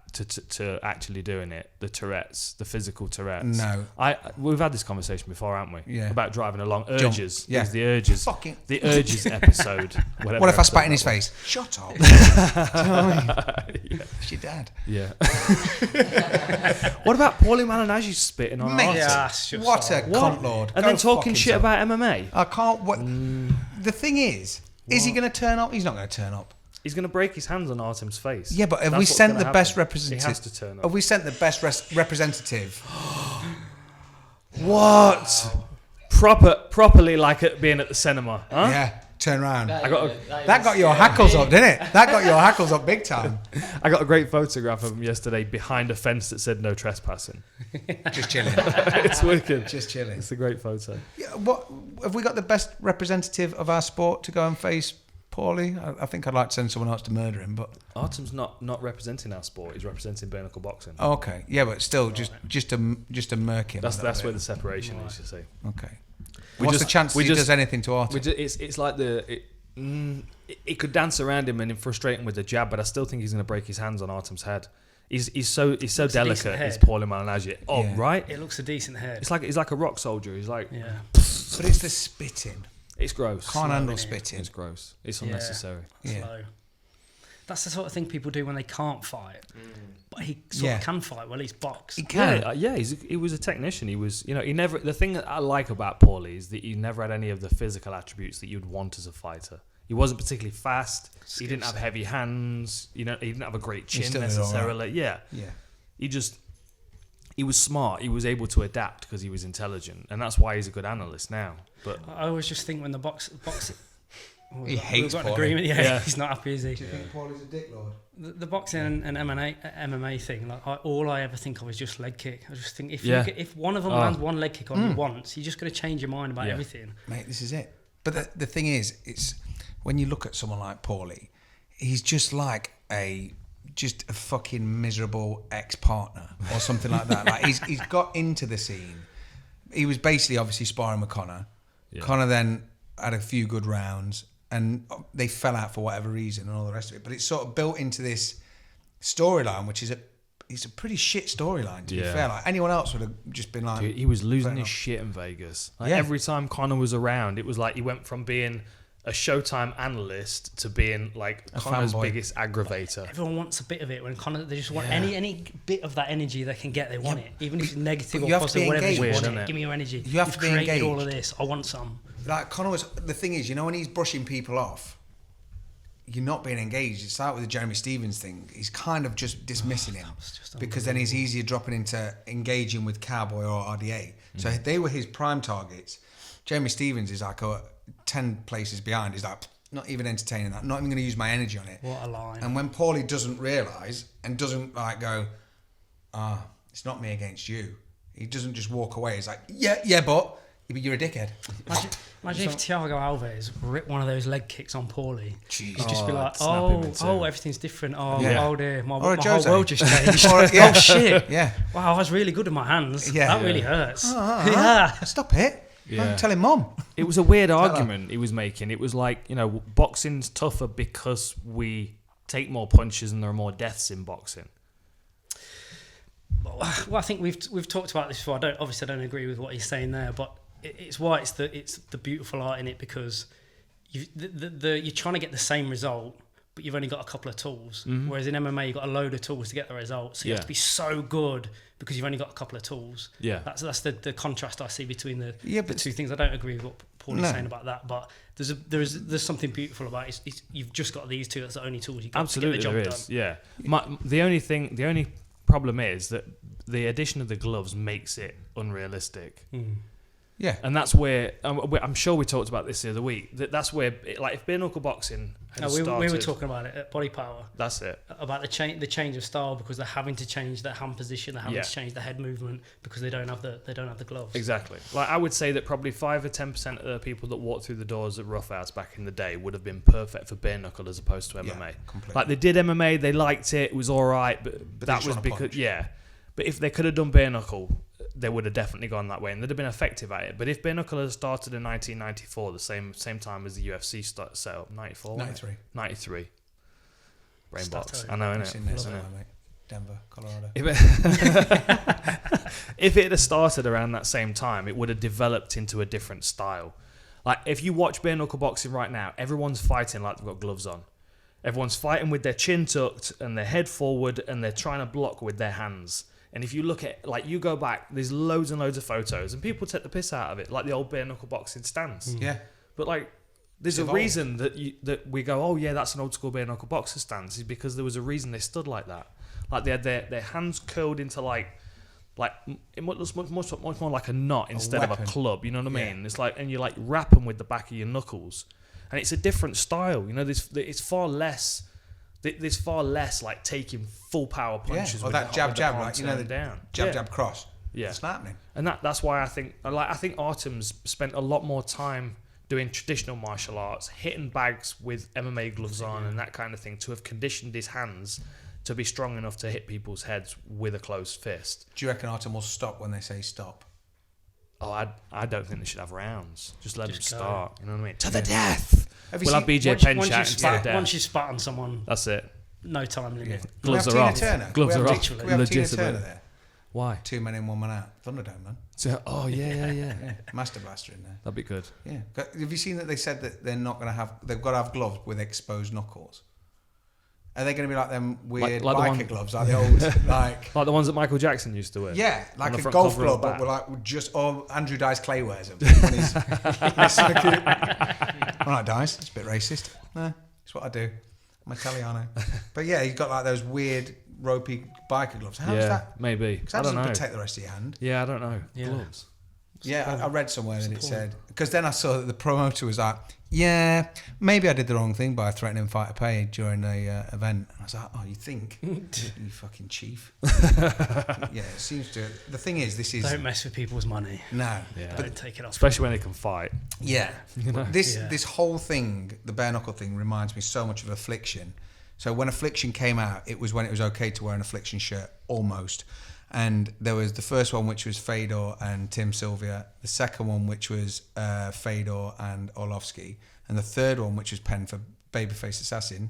to actually doing it, the Tourette's, the physical Tourette's. No. We've had this conversation before, haven't we? Yeah. About driving along. Jump. Urges. Yeah. It was the urges. Fucking- The urges episode. What if I episode spat in his that face? Shut up. Do you know what I mean? It's your dad. was. Yeah. What about Paulie Malignaggi spitting on Mate, Arthur? Yeah, it's just what a so- cunt lord. And Go then talking fuck shit himself. about MMA. I can't. What? The thing is he going to turn up? He's not going to turn up. He's going to break his hands on Artem's face. Yeah, but have That's we what's sent gonna the best happen. representative? He has to turn up. Have we sent the best representative? What? Properly like it being at the cinema, huh? Yeah, turn around. That That got your hackles up, didn't it? That got your hackles up big time. I got a great photograph of him yesterday behind a fence that said no trespassing. Just chilling. It's wicked. Just chilling. It's a great photo. Yeah, what have we got the best representative of our sport to go and face Paulie? I think I'd like to send someone else to murder him, but Artem's not representing our sport. He's representing bare-knuckle boxing. okay, yeah, but still, just to murk him. That's a little where bit. the separation is, you see. Okay. We What's just- the chance we he just- does anything to Artem? It's like it could dance around him and frustrate him with the jab, but I still think he's going to break his hands on Artem's head. He's so decent delicate. head. He's Paulie Malignaggi. Oh, Yeah. right. It looks a decent head. He's like a rock soldier. He's like Yeah. But it's the spitting. it's gross. Can't handle innit? spitting. It's gross. It's Yeah. unnecessary. Yeah. Slow. That's the sort of thing people do when they can't fight. But he sort Yeah. of can fight. Well, he's boxed. He can. Yeah, he was a technician. He was, he never. The thing that I like about Paulie is that he never had any of the physical attributes that you'd want as a fighter. He wasn't particularly fast. He didn't have heavy hands. He didn't have a great chin still did all necessarily. Yeah. He was smart. He was able to adapt because he was intelligent, and that's why he's a good analyst now. But I always just think when the box He hates we've got an Paulie. agreement. Yeah, Yeah. he's not happy, is he? Do you think Paulie's a dick lord? The boxing and MMA thing, like all I ever think of is just leg kick. I just think if one of them lands one leg kick on you once, you're just going to change your mind about everything. Mate, this is it. But the thing is, it's when you look at someone like Paulie, he's just like a fucking miserable ex-partner or something like that. Like he's got into the scene. He was basically obviously sparring with Conor. Yeah. Conor then had a few good rounds and they fell out for whatever reason and all the rest of it. But it's sort of built into this storyline, which is it's a pretty shit storyline, to be fair. Like anyone else would have just been like... Dude, he was losing his shit in Vegas. Like every time Conor was around, it was like he went from being a Showtime analyst to being like Conor's biggest aggravator. Everyone wants a bit of it when Conor. They just want any bit of that energy they can get. They want it, even if it's negative or positive, whatever. You want it. Give me your energy. You have to be engaged. All of this. I want some. Like Conor was. The thing is, when he's brushing people off, you're not being engaged. It's like with the Jeremy Stevens thing. He's kind of just dismissing him because then he's easier dropping into engaging with Cowboy or RDA. So they were his prime targets. Jeremy Stevens is like 10 places behind. He's like, not even entertaining that. Not even going to use my energy on it. What a line. And when Paulie doesn't realise and doesn't like go, it's not me against you. He doesn't just walk away. He's like, yeah, but you're a dickhead. Imagine if Thiago Alves ripped one of those leg kicks on Paulie. Jeez. You'd just be like, everything's different. Oh dear, my whole world just changed. Oh shit. Yeah. Wow, I was really good with my hands. Yeah. That really hurts. Stop it. Yeah. I'm telling Mom. It was a weird argument he was making. It was like, boxing's tougher because we take more punches and there are more deaths in boxing. Well, I think we've talked about this before. I don't agree with what he's saying there, but it's why it's the beautiful art in it, because you're trying to get the same result, but you've only got a couple of tools. Mm-hmm. Whereas in MMA, you've got a load of tools to get the result. So you have to be so good because you've only got a couple of tools. Yeah, that's the contrast I see between the two things. I don't agree with what Paul is saying about that, but there's something beautiful about it. You've just got these two. That's the only tools you got to get the job done. Yeah. The only problem is that the addition of the gloves makes it unrealistic. Yeah, and that's where I'm sure we talked about this the other week. That's where, like, if bare-knuckle boxing had started, we were talking about it at Body Power. That's it. About the change of style, because they're having to change their hand position, they're having to change the head movement because they don't have the gloves. Exactly. Like, I would say that probably 5 or 10% of the people that walked through the doors at Rough House back in the day would have been perfect for bare-knuckle as opposed to MMA. Completely. Like, they did MMA, they liked it, it was all right, but that was because But if they could have done bare-knuckle, they would have definitely gone that way, and they'd have been effective at it. But if bare-knuckle had started in 1994, the same time as the UFC set up, 93. Brain box. I know, innit? Denver, Colorado. If it had started around that same time, it would have developed into a different style. Like, if you watch bare-knuckle boxing right now, everyone's fighting like they've got gloves on. Everyone's fighting with their chin tucked and their head forward, and they're trying to block with their hands. And if you look at, like, you go back, there's loads and loads of photos, and people take the piss out of it, like the old bare-knuckle boxing stance. Yeah. But, like, there's a reason that we go, oh, yeah, that's an old-school bare-knuckle boxer stance, is because there was a reason they stood like that. Like, they had their hands curled into, like it looks much more like a knot instead of a club, you know what I mean? It's like, and you, like, wrap them with the back of your knuckles. And it's a different style, it's far less... There's far less like taking full power punches. Or that jab, like, the down. Jab cross. Yeah, it's happening. And that's why I think Artem's spent a lot more time doing traditional martial arts, hitting bags with MMA gloves on and that kind of thing, to have conditioned his hands to be strong enough to hit people's heads with a closed fist. Do you reckon Artem will stop when they say stop? Oh, I don't think they should have rounds. Just let them start. You know what I mean? To the death. We'll have BJ Penn shouting to the death. Once you spat on someone, that's it. No time limit. Yeah. Gloves are off. Gloves are off. We have Tina Turner there. Why? 2 men in, 1 man out. Thunderdome, man. So, yeah. Master Blaster in there. That'd be good. Yeah. Have you seen that they said that they're not going to have... They've got to have gloves with exposed knuckles. Are they going to be like them weird like biker gloves, like the old, like the ones that Michael Jackson used to wear? Yeah, like a golf glove, but we're like Andrew Dice Clay wears them. Right, guys, it's a bit racist. No, it's what I do. I'm Italiano. But yeah, you've got like those weird ropey biker gloves. How's that? Maybe. Because that doesn't protect the rest of your hand. Yeah, I don't know. Yeah. Gloves. Yeah, I read somewhere that it said, because then I saw that the promoter was like, yeah, maybe I did the wrong thing by threatening fighter pay during a event. And I was like, oh, you think? You fucking chief. Yeah, it seems to. The thing is, this is... Don't mess with people's money. No. Yeah. Don't take it off. Especially when they can fight. Yeah. You know? This whole thing, the bare-knuckle thing, reminds me so much of Affliction. So when Affliction came out, it was when it was okay to wear an Affliction shirt, almost. And there was the first one, which was Fedor and Tim Sylvia. The second one, which was Fedor and Orlovsky. And the third one, which was penned for Babyface Assassin,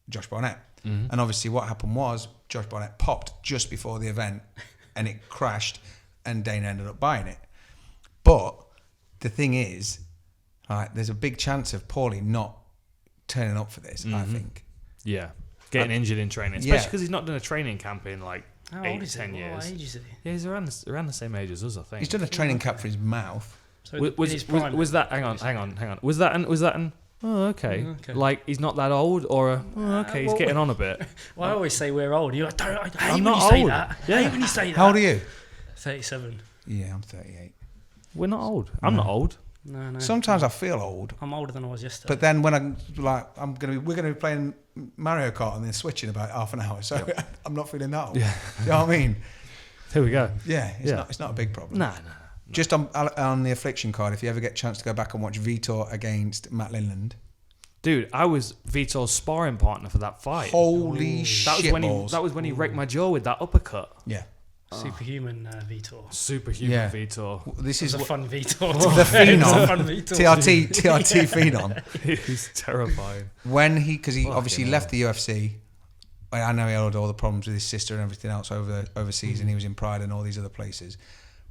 Josh Barnett. Mm-hmm. And obviously what happened was Josh Barnett popped just before the event and it crashed and Dana ended up buying it. But the thing is, right, there's a big chance of Paulie not turning up for this, I think. Yeah. Getting injured in training. Especially because he's not done a training camp in like How 8 old to is 10 he? years. What age is he? Yeah, he's around the same age as us, I think. He's done a training cap for his mouth. So Was that? Hang on. Was that an? Oh, okay. Like he's not that old, or okay, he's getting on a bit. Well, I always say we're old. You're like, I hate I'm when not you say old. that. Yeah. I hate when you say that. How old are you? 37. Yeah, I'm 38. We're not old. I'm not old. No. Sometimes I feel old, I'm older than I was yesterday. but then when we're gonna be playing Mario Kart and then switch in about half an hour, so I'm not feeling that old. Yeah. You know what I mean? Here we go. Yeah, it's not a big problem. No. Just on the Affliction card, if you ever get a chance to go back and watch Vitor against Matt Linland. Dude, I was Vitor's sparring partner for that fight. Holy shit balls. That was when he wrecked my jaw with that uppercut. Yeah. Superhuman Vitor. Superhuman Vitor. This It is was a fun Vitor. the It was a Phenom. fun Vitor. TRT Phenom. He's terrifying. Because he obviously left the UFC. I know he had all the problems with his sister and everything else overseas, and he was in Pride and all these other places.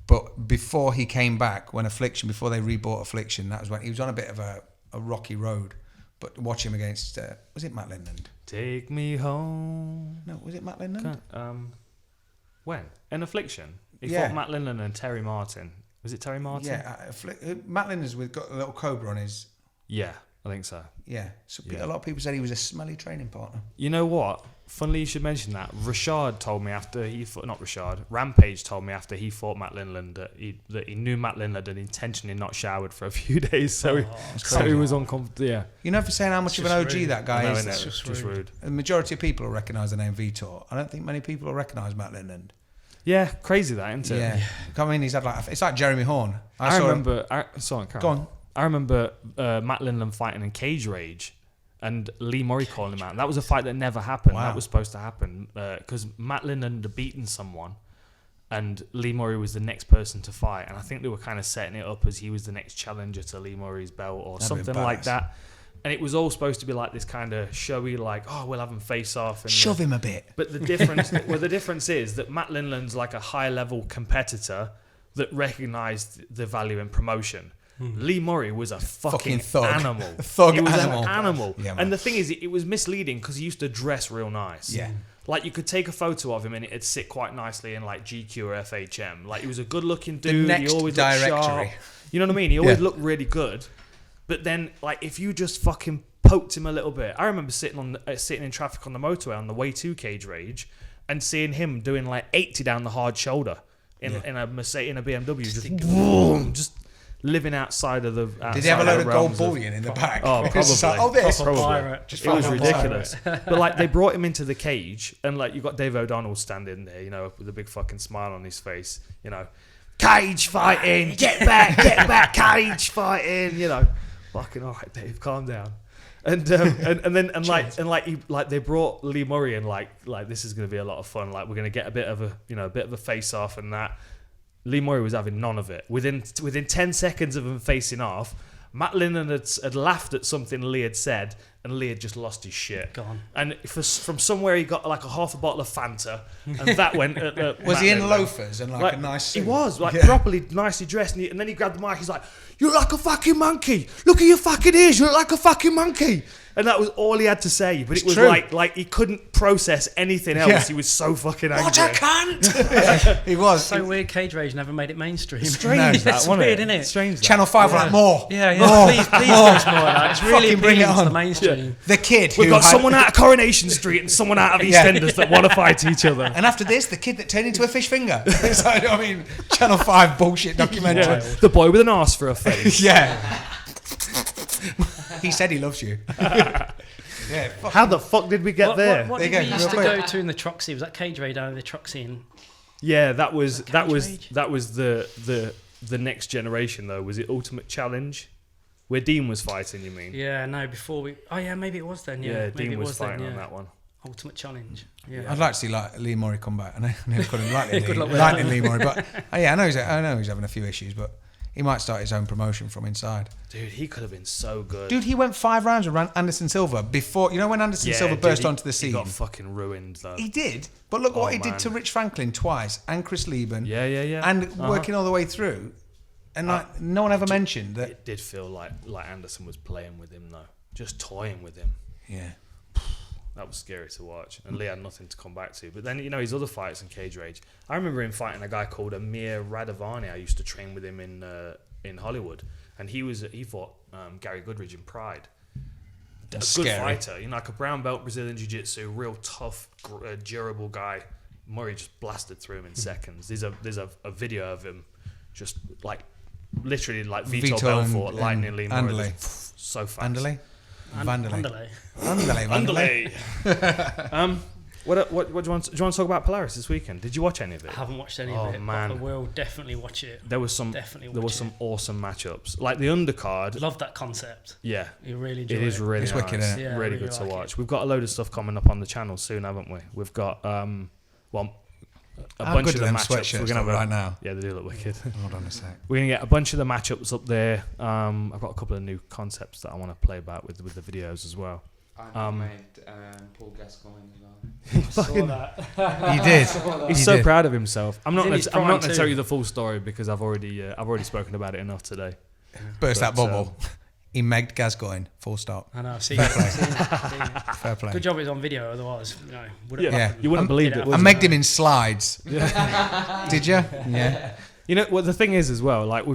But before he came back, before they rebought Affliction, that was when he was on a bit of a rocky road. But watch him against, was it Matt Linland? Take me home. No, was it Matt Linland? When? In Affliction? He Yeah. fought Matt Linland and Terry Martin. Was it Terry Martin? Yeah, Matt Linland's got a little cobra on his. Yeah, I think so. Yeah, so a lot of people said he was a smelly training partner. You know what? Funnily you should mention that. Rashad told me after he fought, not Rashad, Rampage told me after he fought Matt Linland that he knew Matt Linland had intentionally not showered for a few days, so he was uncomfortable. Yeah. You know, for saying how much of an OG that guy is, It's just rude. the majority of people will recognise the name Vitor. I don't think many people will recognise Matt Linland. Yeah, crazy that, isn't it? Yeah. I mean, he's had it's like Jeremy Horn. I remember Matt Linland fighting in Cage Rage and Lee Murray calling him out. That was a fight that never happened. Wow. That was supposed to happen because Matt Linland had beaten someone and Lee Murray was the next person to fight. And I think they were kind of setting it up as he was the next challenger to Lee Murray's belt or something like that. And it was all supposed to be like this kind of showy, like, oh, we'll have him face off. And shove him a bit. But the difference is that Matt Linland's like a high-level competitor that recognised the value in promotion. Lee Murray was a fucking thug. animal. Thug he was animal. an animal. Yeah, man. And the thing is, it was misleading because he used to dress real nice. Yeah. Like, you could take a photo of him and it'd sit quite nicely in, like, GQ or FHM. Like, he was a good-looking dude. next he always looked directory. sharp. You know what I mean? He always looked really good. But then, like, if you just fucking poked him a little bit. I remember sitting in traffic on the motorway on the way to Cage Rage and seeing him doing, like, 80 down the hard shoulder in a Mercedes, in a BMW. Just living outside of the. Did he have a load of gold bullion in the back? Oh, probably. This. Probably. It was ridiculous. But like they brought him into the cage, and like you got Dave O'Donnell standing there, you know, with a big fucking smile on his face, you know, cage fighting, get back, cage fighting, you know, fucking all right, Dave, calm down. And they brought Lee Murray in like this is going to be a lot of fun. Like we're going to get a bit of a face off and that. Lee Murray was having none of it. Within 10 seconds of him facing off, Matt Linland had laughed at something Lee had said, and Lee had just lost his shit. Gone. And from somewhere he got like a half a bottle of Fanta, and that went. Was he in loafers and like a nice suit? He was properly nicely dressed, and then he grabbed the mic. He's like, "You look like a fucking monkey. Look at your fucking ears. You look like a fucking monkey." And that was all he had to say. But it was true. like he couldn't process anything else. Yeah. He was so fucking angry. What a cunt! He was. So weird. Cage Rage never made it mainstream. Strange, That's wasn't weird, it? isn't it? Strange. That. Channel 5 were like, more. Yeah. More. Please do some more of that. It's really Fucking bring it appealing to the on. mainstream. The kid We've who got had- someone out of Coronation Street and someone out of EastEnders that want to fight each other. And after this, the kid that turned into a fish finger. So, I mean, Channel 5 bullshit documentary. Yeah. The boy with an arse for a face. Yeah. He said he loves you. Yeah. How the fuck did we get there? What There did you we go. used to Real go to in the Troxy? Was that Cage Rage down in the Troxy? And Yeah, that was Rage? the next generation though. Was it Ultimate Challenge? Where Dean was fighting, you mean? yeah, no, before we. Oh yeah, maybe it was then. Yeah, Yeah, maybe Dean it was fighting then, on yeah. that one. Ultimate Challenge. Yeah. I'd like to see like Lee Murray come back. I know I couldn't lightning Good luck Lee, with lightning that. Lee Murray, but I know he's having a few issues, but he might start his own promotion from inside. Dude, he could have been so good. Dude, he went 5 rounds with Anderson Silva before. You know when Anderson Silva dude, burst he- onto the He scene? got fucking ruined though. He did, but look what he did man. to Rich Franklin twice and Chris Lieben. Yeah. And working all the way through, and like no one ever mentioned that. It did feel like Anderson was playing with him though, just toying with him. Yeah. That was scary to watch, and Lee had nothing to come back to. But then, his other fights in Cage Rage. I remember him fighting a guy called Amir Radavani. I used to train with him in Hollywood, and he fought Gary Goodridge in Pride. That's a good scary. fighter, like a brown belt Brazilian Jiu-Jitsu, real tough, durable guy. Murray just blasted through him in seconds. There's a video of him just like literally like Vitor Belfort, and lightning Lee Murray. Anderley. So fast. Anderley? Vanderlei. Vanderlei. What do you want? Do you want to talk about Polaris this weekend? Did you watch any of it? I haven't watched any Oh, of it. man. But I will definitely watch it. There was some awesome matchups. Like the undercard. Love that concept. Yeah, You really enjoy it is really It's nice. wicked, isn't it? Yeah, I really really good to like watch. it. We've got a load of stuff coming up on the channel soon, haven't we? We've got a How bunch good of are the them matchups. sweatshirts We're gonna look have right now? Yeah, they do look wicked. Hold on a sec. We're gonna get a bunch of the matchups up there. I've got a couple of new concepts that I want to play about with the videos as well. I made Paul Gascoigne as well. Saw that. You did. He's You so did. proud of himself. I'm not in his going prime to too. tell you the full story because I've already spoken about it enough today. Burst that But, bubble. He megged Gascoigne. Full stop. I know. I've seen it. Seen it. Fair play. Good job it's on video. Otherwise, wouldn't Yeah, happen. you wouldn't believe it. I would you? megged him in slides. Did you? Yeah. Well, the thing is as well, like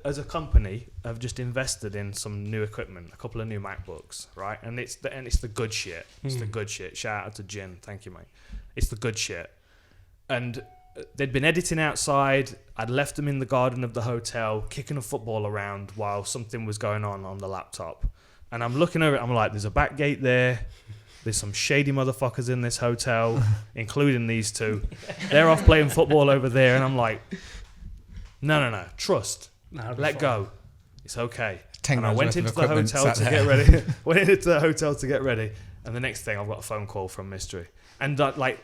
as a company, have just invested in some new equipment, a couple of new MacBooks, right? And it's the good shit. It's the good shit. Shout out to Jin, thank you, mate. It's the good shit. And they'd been editing outside. I'd left them in the garden of the hotel, kicking a football around while something was going on the laptop. And I'm looking over it. I'm like, there's a back gate there. There's some shady motherfuckers in this hotel, including these two. They're off playing football over there, and I'm like, no, trust, No, it'll be let fine. go, it's okay. 10 And I grand's went worth of into the equipment hotel sat to there. get ready. Went into the hotel to get ready, and the next thing I've got a phone call from Mystery, and like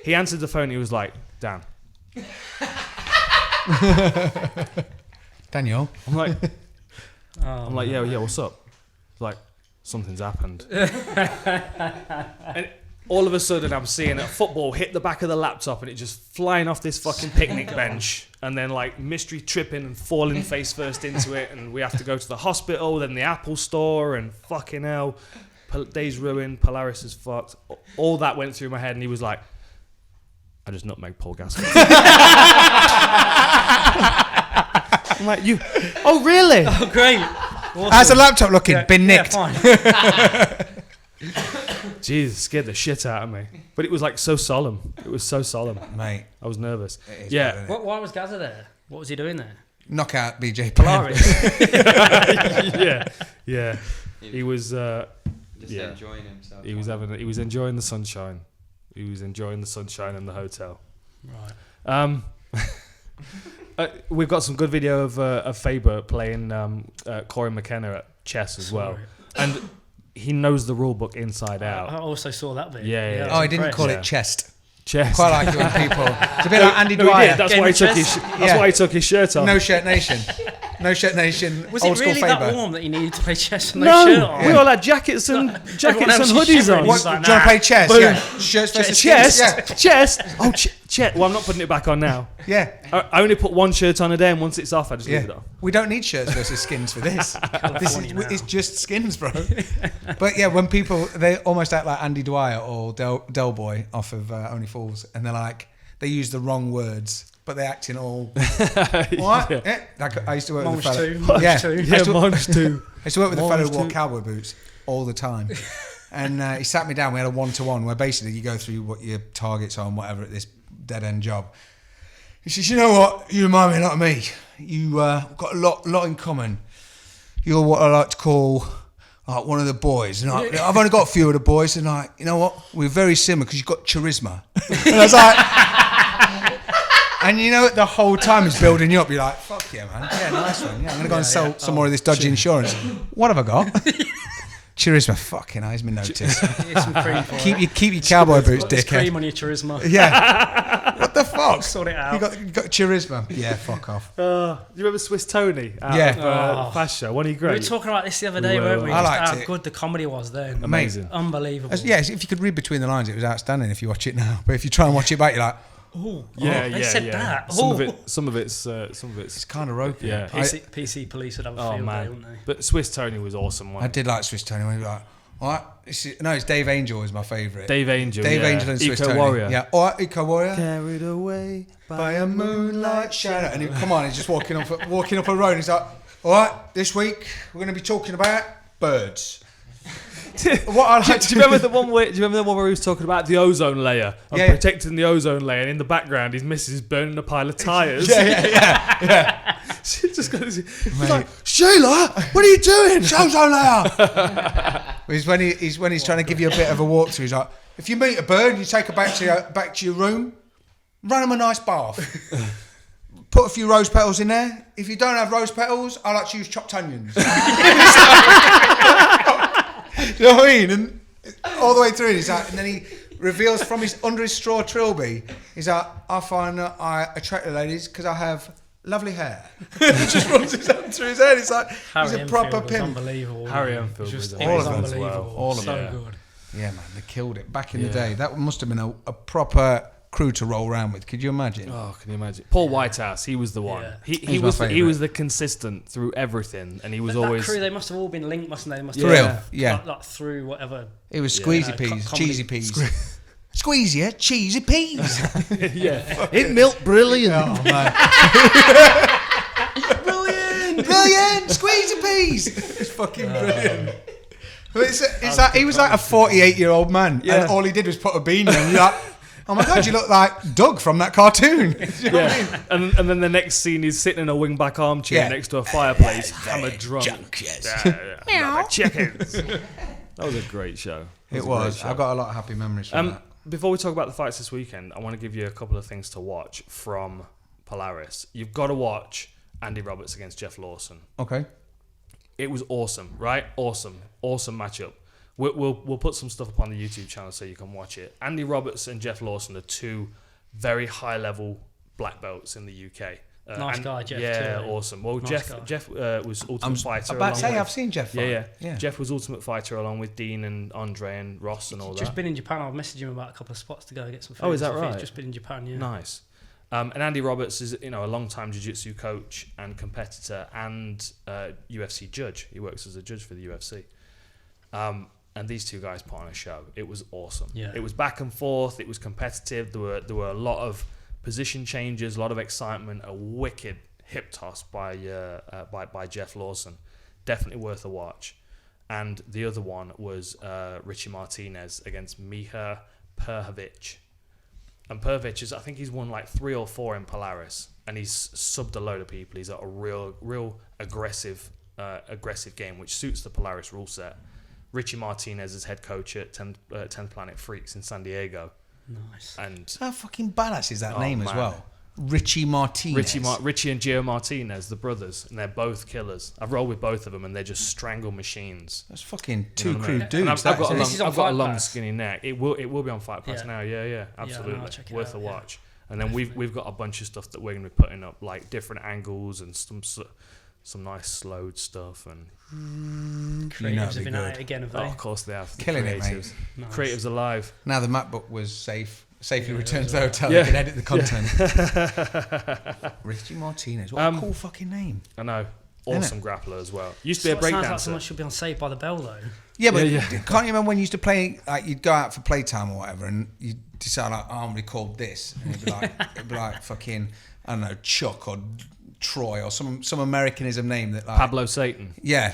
he answered the phone. He was like, Dan. Daniel. I'm like, Oh, yeah, what's up? Like, something's happened. And all of a sudden, I'm seeing a football hit the back of the laptop and it just flying off this fucking picnic bench. And then, like, Mystery tripping and falling face first into it. And we have to go to the hospital, then the Apple store, and fucking hell. Day's ruined, Polaris is fucked. All that went through my head, and he was like, I just nutmegged Paul Gascoigne. I'm like, you? Oh, really? Oh, great. Awesome. How's the laptop looking? Been nicked. Yeah, fine. Jesus, scared the shit out of me. But it was like so solemn. It was so solemn. Mate. I was nervous. It is Yeah. bad, isn't it? Why was Gaza there? What was he doing there? Knockout BJ Penn. Polaris. Yeah. He was Just yeah. enjoying himself. he was enjoying the sunshine. He was enjoying the sunshine in the hotel. Right. We've got some good video of Faber playing Corey McKenna at chess as well. Sorry. And he knows the rule book inside I out. also saw that bit. Yeah. Oh, I didn't call Yeah. it chest. Chest. Quite like it when people. It's a bit like Andy No, he Dwyer. did. That's why he took his shirt off. No Shirt Nation. No Shirt Nation. Was old it school really Faber. that warm that you needed to play chess and no shirt on? We all had jackets and Everyone hoodies else is on. shivering. What, He's like, do you want to play chess? Boom. Yeah. Shirts versus Chest, skins? chest. Oh, chest. Well, I'm not putting it back on now. Yeah. I only put one shirt on a day, and once it's off, I just Yeah. leave it on. We don't need shirts versus skins for this. It's just skins, bro. But yeah, when people, they almost act like Andy Dwyer or Del Boy off of Only Fools, and they're like, they use the wrong words, but they act in all. What? Yeah. Like, I used to work with a fellow. Monch Yeah. too. Yeah, Monch too. I used to work with a fellow who wore Monch too. cowboy boots all the time. And he sat me down. We had a one-to-one where basically you go through what your targets are and whatever at this dead-end job. He says, you know what? You remind me a lot of me. You got a lot in common. You're what I like to call one of the boys. And I've only got a few of the boys. And you know what? We're very similar because you've got charisma. And I was like... And you know, the whole time he's building you up. You're like, fuck yeah, man. Yeah, nice one. Yeah, I'm going to go and sell some more of this dodgy insurance. What have I got? Charisma. Fucking hell, he's been noticed. Here's some cream for it. Keep your cowboy boots, There's dickhead. cream on your charisma. Yeah. What the fuck? Sort it out. You got charisma. Yeah, fuck off. Do you remember Swiss Tony? Yeah. Fast Show. Wasn't he We were great? talking about this the other day, weren't we? I Just liked how it. good the comedy was then. Amazing. Unbelievable. Yes, if you could read between the lines, it was outstanding if you watch it now. But if you try and watch it back, you're like, They said that. Some of it's it's kind of ropey. Yeah. PC police would have a field day, wouldn't they? But Swiss Tony was awesome. I did like Swiss Tony when he was like, all right, it's Dave Angel is my favourite. Dave Angel and Swiss Tony. Warrior. Yeah, all right, Eco Warrior. Carried away By a moonlight shadow. And come on, he's just walking up a road and he's like, all right, this week we're going to be talking about birds. What I like do you remember the one where he was talking about the ozone layer and protecting the ozone layer, and in the background his missus is burning a pile of tyres? Yeah. She just goes, he's like, Sheila, what are you doing? Ozone layer. when he's trying to give you a bit of a walkthrough. He's like, if you meet a bird, you take her back to your room, run them a nice bath. Put a few rose petals in there. If you don't have rose petals, I like to use chopped onions. You know what I mean? And all the way through, he's like, and then he reveals from under his straw trilby, he's like, I find that I attract the ladies because I have lovely hair. He just runs his hand through his head. It's like he's a proper pimp. Unbelievable. Harry Enfield was It was awesome as unbelievable. well. All of so it. good. Yeah, man, they killed it back in the day. That must have been a proper crew to roll around with. Could you imagine? Oh, can you imagine? Paul Whitehouse, he was the one. Yeah. He was the consistent through everything, and he was But always. that crew, they must have all been linked, mustn't they? They must For have real, yeah. Like through whatever. It was squeezy peas, cheesy peas. Squeezy, yeah? Cheesy peas. yeah. It milked brilliant. Oh, man. Brilliant! Squeezy peas! It's fucking brilliant. But it's like he was like a 48-year-old man, and all he did was put a beanie on. And you're like, oh my god, you look like Doug from that cartoon. You know what I mean? And then the next scene, he's sitting in a wingback armchair next to a fireplace, hammered drunk. Chickens. That was a great show. It was. I got a lot of happy memories from that. Before we talk about the fights this weekend, I want to give you a couple of things to watch from Polaris. You've got to watch Andy Roberts against Jeff Lawson. Okay. It was awesome, right? Awesome matchup. We'll put some stuff up on the YouTube channel so you can watch it. Andy Roberts and Jeff Lawson are two very high level black belts in the UK. Nice guy, Jeff. Yeah, too, awesome. Well, nice Jeff was Ultimate Fighter. I'm about to say, I've seen Jeff fight. Yeah. Jeff was Ultimate Fighter along with Dean and Andre and Ross and all that. Just been in Japan. I've messaged him about a couple of spots to go get some food. Oh, is that right? He's just been in Japan, yeah. Nice. And Andy Roberts is, a long-time jiu-jitsu coach and competitor and UFC judge. He works as a judge for the UFC. And these two guys put on a show. It was awesome. Yeah. It was back and forth. It was competitive. There were a lot of position changes, a lot of excitement. A wicked hip toss by Jeff Lawson. Definitely worth a watch. And the other one was Richie Martinez against Miha Perhovic. And Perhovic I think he's won like 3 or 4 in Polaris, and he's subbed a load of people. He's got a real aggressive game, which suits the Polaris rule set. Richie Martinez is head coach at 10th Planet Freaks in San Diego. Nice. And how fucking badass is that name as well? Richie Martinez. Richie and Gio Martinez, the brothers, and they're both killers. I've rolled with both of them, and they're just strangle machines. That's fucking two You know what I crude mean? dudes. And I've got This is on a Fight long, Pass. skinny neck. It will be on Fight Pass Yeah. now. Yeah, absolutely. I'll check it Worth out, a yeah. watch. And then we've got a bunch of stuff that we're going to be putting up, like different angles and some nice slowed stuff. And Creatives be have been at good. it again, have oh, they? of course they have. The Killing it, mate. creatives. Nice. Creatives alive. Now the MacBook was safely Yeah, returned it to the was hotel. Yeah. They can edit the content. Richie Martinez. What a cool fucking name. I know. Isn't Awesome grappler as well. Used to be a Sounds like breakdancer. someone should be on Saved by the Bell, though. Yeah, but Yeah. can't you remember when you used to play, like, you'd go out for playtime or whatever, and you'd decide, like, I'm going to call this, and it'd be like fucking, I don't know, Chuck or Troy or some Americanism name that, like... Pablo Satan. Yeah.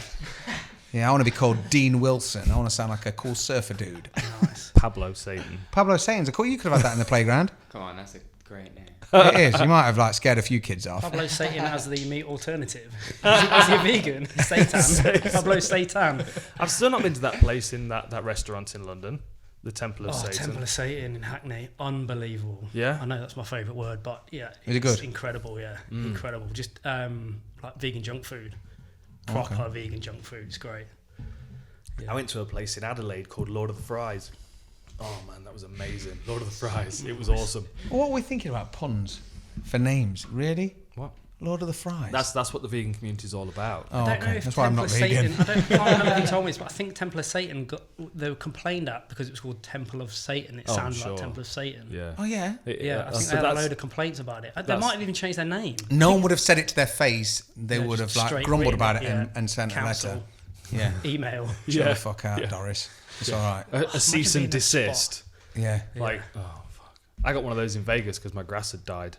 Yeah, I want to be called Dean Wilson. I want to sound like a cool surfer dude. Nice. Pablo Satan. Pablo Satan's a cool... You could have had that in the playground. Come on, that's a great name. It is. You might have, like, scared a few kids off. Pablo Satan as the meat alternative. Is he a vegan? Satan. Pablo Satan. I've still not been to that place in that restaurant in London, the Temple of Oh, Satan. Temple of Satan in Hackney. Unbelievable. Yeah? I know that's my favourite word, but yeah. Is it it's good? Incredible, yeah. Incredible. Just like vegan junk food. Proper vegan junk food. It's great. I went to a place in Adelaide called Lord of the Fries. Oh man, that was amazing. Lord of the Fries. It was awesome. What were we thinking about puns for names? Really? What? Lord of the Fries. That's what the vegan community is all about. Oh, I don't know okay. if That's why I'm Temple not of vegan. Satan, I can't remember if you told me this, but I think Temple of Satan they were complained at because it was called Temple of Satan. It Oh, sounded sure. like Temple of Satan. Yeah. Oh, yeah? Yeah, I think they had a load of complaints about it. They might have even changed their name. No one would have said it to their face. They would have, just like, straight grumbled written about it, it yeah. and sent Cancel. a letter. Yeah. Email. Chill Yeah. the fuck out, Yeah. Doris. It's all right. A cease being and that spot. desist. Yeah. Like, oh fuck. I got one of those in Vegas because my grass had died.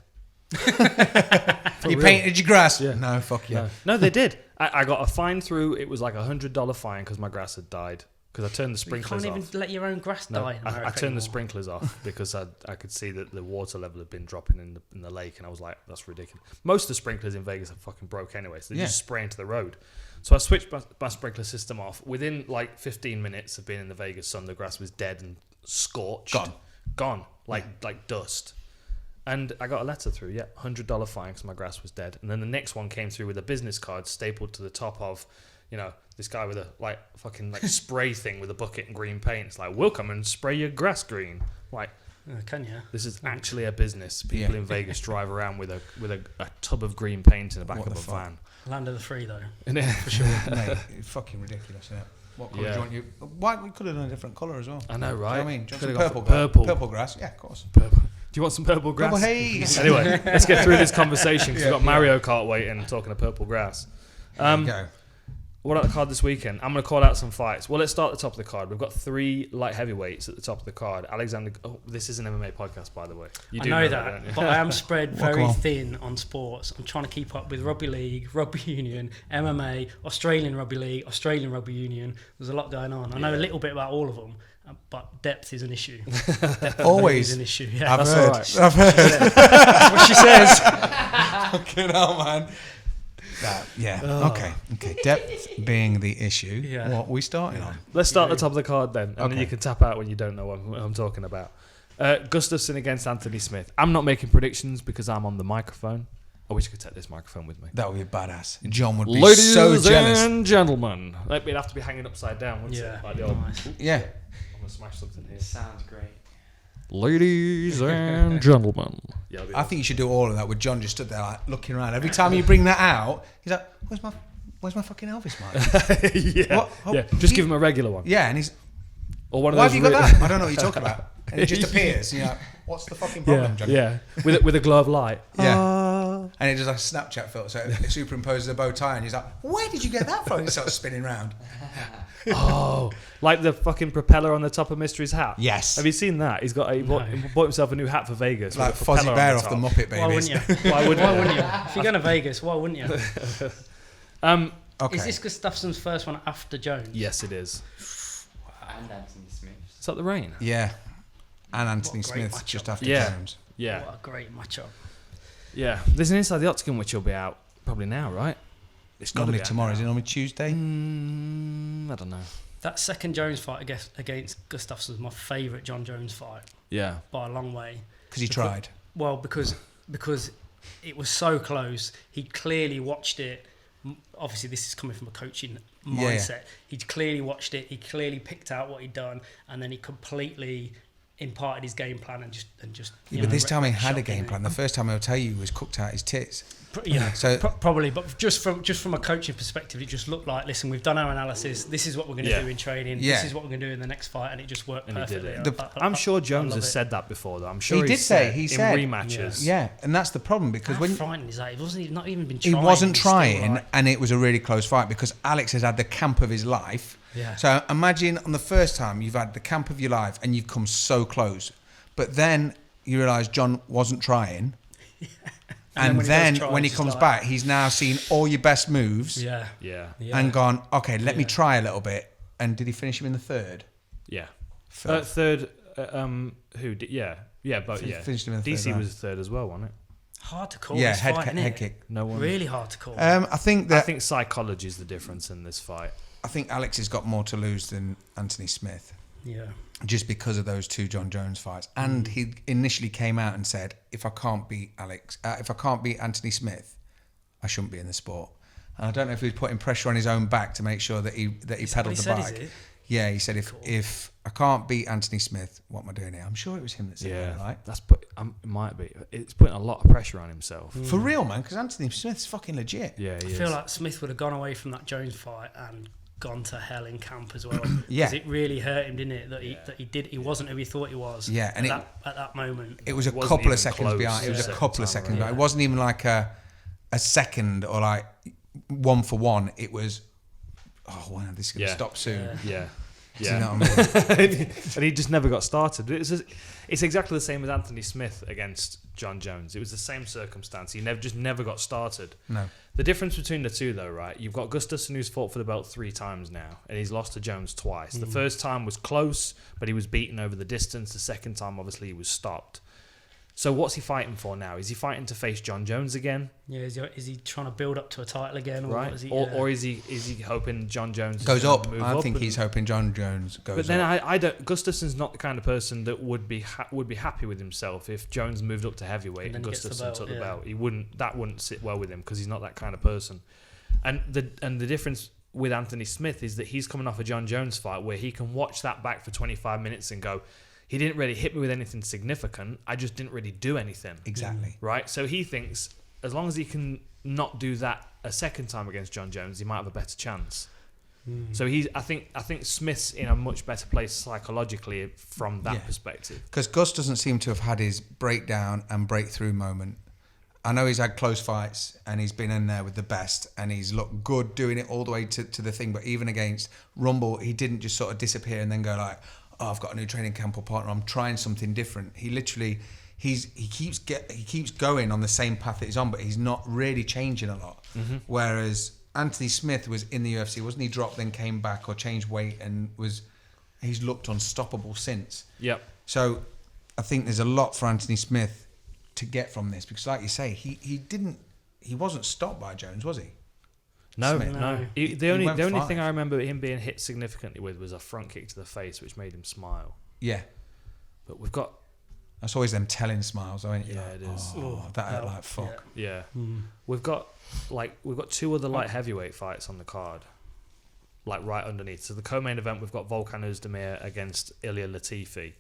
You painted your grass? Yeah. No, fuck you. No, they did. I got a fine through. It was like $100 fine because my grass had died. Because I turned the You sprinklers can't off. even let your own grass No, die in America I turned the anymore. sprinklers off because I could see that the water level had been dropping in the lake, and I was like, that's ridiculous. Most of the sprinklers in Vegas are fucking broke anyway, so they just spray into the road. So I switched my sprinkler system off. Within like 15 minutes of being in the Vegas sun, the grass was dead and scorched. Gone. Like dust. And I got a letter through, $100 fine because my grass was dead. And then the next one came through with a business card stapled to the top of, this guy with a fucking spray thing with a bucket and green paint. It's like, we'll come and spray your grass green. Like, Can you? this is actually a business. People in Vegas drive around with a tub of green paint in the back What of the a fuck? van. Land of the free, though. For sure. Mate, it's fucking ridiculous, isn't it? What colour do you want you? Why we could have done a different colour as well? I know, right? Do you know what I mean? Do you Could've want some gone purple? for purple. Purple grass? Yeah, of course. Purple. Do you want some purple grass? Purple haze. Anyway, let's get through this conversation because we've got Mario Kart waiting talking of purple grass. There you go. What about the card this weekend? I'm going to call out some fights. Well, let's start at the top of the card. We've got 3 light heavyweights at the top of the card. Alexander... Oh, this is an MMA podcast, by the way. You I do know don't that, you? but I am spread very on. thin on sports. I'm trying to keep up with Rugby League, Rugby Union, MMA, Australian Rugby League, Australian Rugby Union. There's a lot going on. I know a little bit about all of them, but depth is an issue. Depth Always. is an issue. Yeah, I've That's heard. all right. I've heard. that's what she says. Fucking hell, man. Okay. Depth being the issue. Yeah. What are we starting on? Let's start at the top of the card then, and then Okay. you can tap out when you don't know what I'm talking about. Gustafsson against Anthony Smith. I'm not making predictions because I'm on the microphone. I wish I could take this microphone with me. That would be badass. John would be Ladies so jealous. and gentlemen. It'd have to be hanging upside down, wouldn't Yeah, it? Like the old... nice. Yeah. I'm going to smash something here. It sounds great. Ladies and gentlemen. Yeah, I think you should do all of that with John just stood there like looking around. Every time you bring that out, he's like, where's my fucking Elvis mic? yeah, What? yeah. Just give him a regular one. Yeah, and he's, Or one of why those have you got re- that? I don't know what you're talking about. And it just appears. And you're like, what's the fucking problem, Yeah, John? yeah. With a glove light. Yeah. And it just like a Snapchat filter, so it superimposes a bow tie, and he's like, where did you get that from? And he starts spinning round. Oh, like the fucking propeller on the top of Mystery's hat. Yes. Have you seen that? He bought himself a new hat for Vegas. Like with a propeller Fozzie on Bear the off the top. Muppet Why Babies. wouldn't you? Why wouldn't Why you? wouldn't you? If you're going to Vegas, why wouldn't you? Okay. Is this Gustafsson's first one after Jones? Yes, it is. And Anthony Smith. Is that the rain? Yeah. And Anthony What a great Smith matchup. just after Yeah. Jones. Yeah, What a great matchup. yeah. There's an Inside the Octagon which will be out probably now, right? It's gotta normally be out tomorrow. now. Is it normally Tuesday? I don't know. That second Jones fight against Gustafsson was my favourite John Jones fight Yeah. by a long way. Because he tried. Well, because because it was so close. He clearly watched it. Obviously, this is coming from a coaching mindset. He clearly watched it. He clearly picked out what he'd done, and then he completely imparted his game plan and just. Yeah, but this time he had a game plan. The first time I'll tell you, he was cooked out his tits. Yeah, so probably, but just from a coaching perspective, it just looked like, listen, we've done our analysis. This is what we're going to do in training. This is what we're going to do in the next fight, and it just worked perfectly. I'm sure Jones has said that before, though. I'm sure he said in rematches. Yeah, and that's the problem because how frightening is that? He's not even been trying. He wasn't trying, and it was a really close fight because Alex has had the camp of his life. Yeah. So imagine on the first time you've had the camp of your life and you've come so close, but then you realise John wasn't trying. And then when he comes back, he's now seen all your best moves. Yeah. And gone, okay, let me try a little bit. And did he finish him in the third? Yeah. Third. Who did? Yeah. But finished him in the DC third was third as well, wasn't it? Hard to call. Yeah, this fight, head kick. No one. Really hard to call. I think psychology is the difference in this fight. I think Alex has got more to lose than Anthony Smith. Yeah. Just because of those two John Jones fights. And he initially came out and said, if I can't beat Anthony Smith, I shouldn't be in the sport. And I don't know if he was putting pressure on his own back to make sure that he pedalled the bike. Yeah, he said, if I can't beat Anthony Smith, what am I doing here? I'm sure it was him that said that, right? It might be. It's putting a lot of pressure on himself. For real, man, because Anthony Smith's fucking legit. Yeah, I feel like Smith would have gone away from that Jones fight and gone to hell in camp as well. Because it really hurt him, didn't it? He wasn't who he thought he was. Yeah, and at that moment. It was a couple of seconds behind. It was a couple of seconds behind. It wasn't even like a second or like 1 for 1. It was, oh wow, this is going to stop soon. Yeah. Do you know what I mean? And he just never got started. It's exactly the same as Anthony Smith against John Jones. It was the same circumstance. He never got started. No. The difference between the two, though, right? You've got Gustafsson, who's fought for the belt 3 times now, and he's lost to Jones twice. The first time was close, but he was beaten over the distance. The second time, obviously, he was stopped. So what's he fighting for now? Is he fighting to face John Jones again? Yeah, is he trying to build up to a title again? Or right. Or is he hoping John Jones goes up? I think he's hoping John Jones goes up. But then I don't. Gustafsson's not the kind of person that would be happy with himself if Jones moved up to heavyweight and Gustafsson took the belt. That wouldn't sit well with him because he's not that kind of person. And the difference with Anthony Smith is that he's coming off a John Jones fight where he can watch that back for 25 minutes and go, he didn't really hit me with anything significant. I just didn't really do anything. Exactly. Right? So he thinks as long as he can not do that a second time against John Jones, he might have a better chance. So I think Smith's in a much better place psychologically from that perspective. Because Gus doesn't seem to have had his breakdown and breakthrough moment. I know he's had close fights and he's been in there with the best and he's looked good doing it all the way to the thing. But even against Rumble, he didn't just sort of disappear and then go like, oh, I've got a new training camp or partner, I'm trying something different. He literally, he keeps going on the same path that he's on, but he's not really changing a lot. Whereas Anthony Smith was in the UFC, wasn't he? Dropped, then came back or changed weight and he's looked unstoppable since. Yep. So I think there's a lot for Anthony Smith to get from this because, like you say, he wasn't stopped by Jones, was he? No. The only thing I remember him being hit significantly with was a front kick to the face, which made him smile. Yeah. But we've got... That's always them telling smiles, ain't it? Yeah, it is. Oh, that hurt like fuck. Yeah. We've got 2 other light heavyweight fights on the card, like right underneath. So the co-main event, we've got Volkan Ozdemir against Ilya Latifi.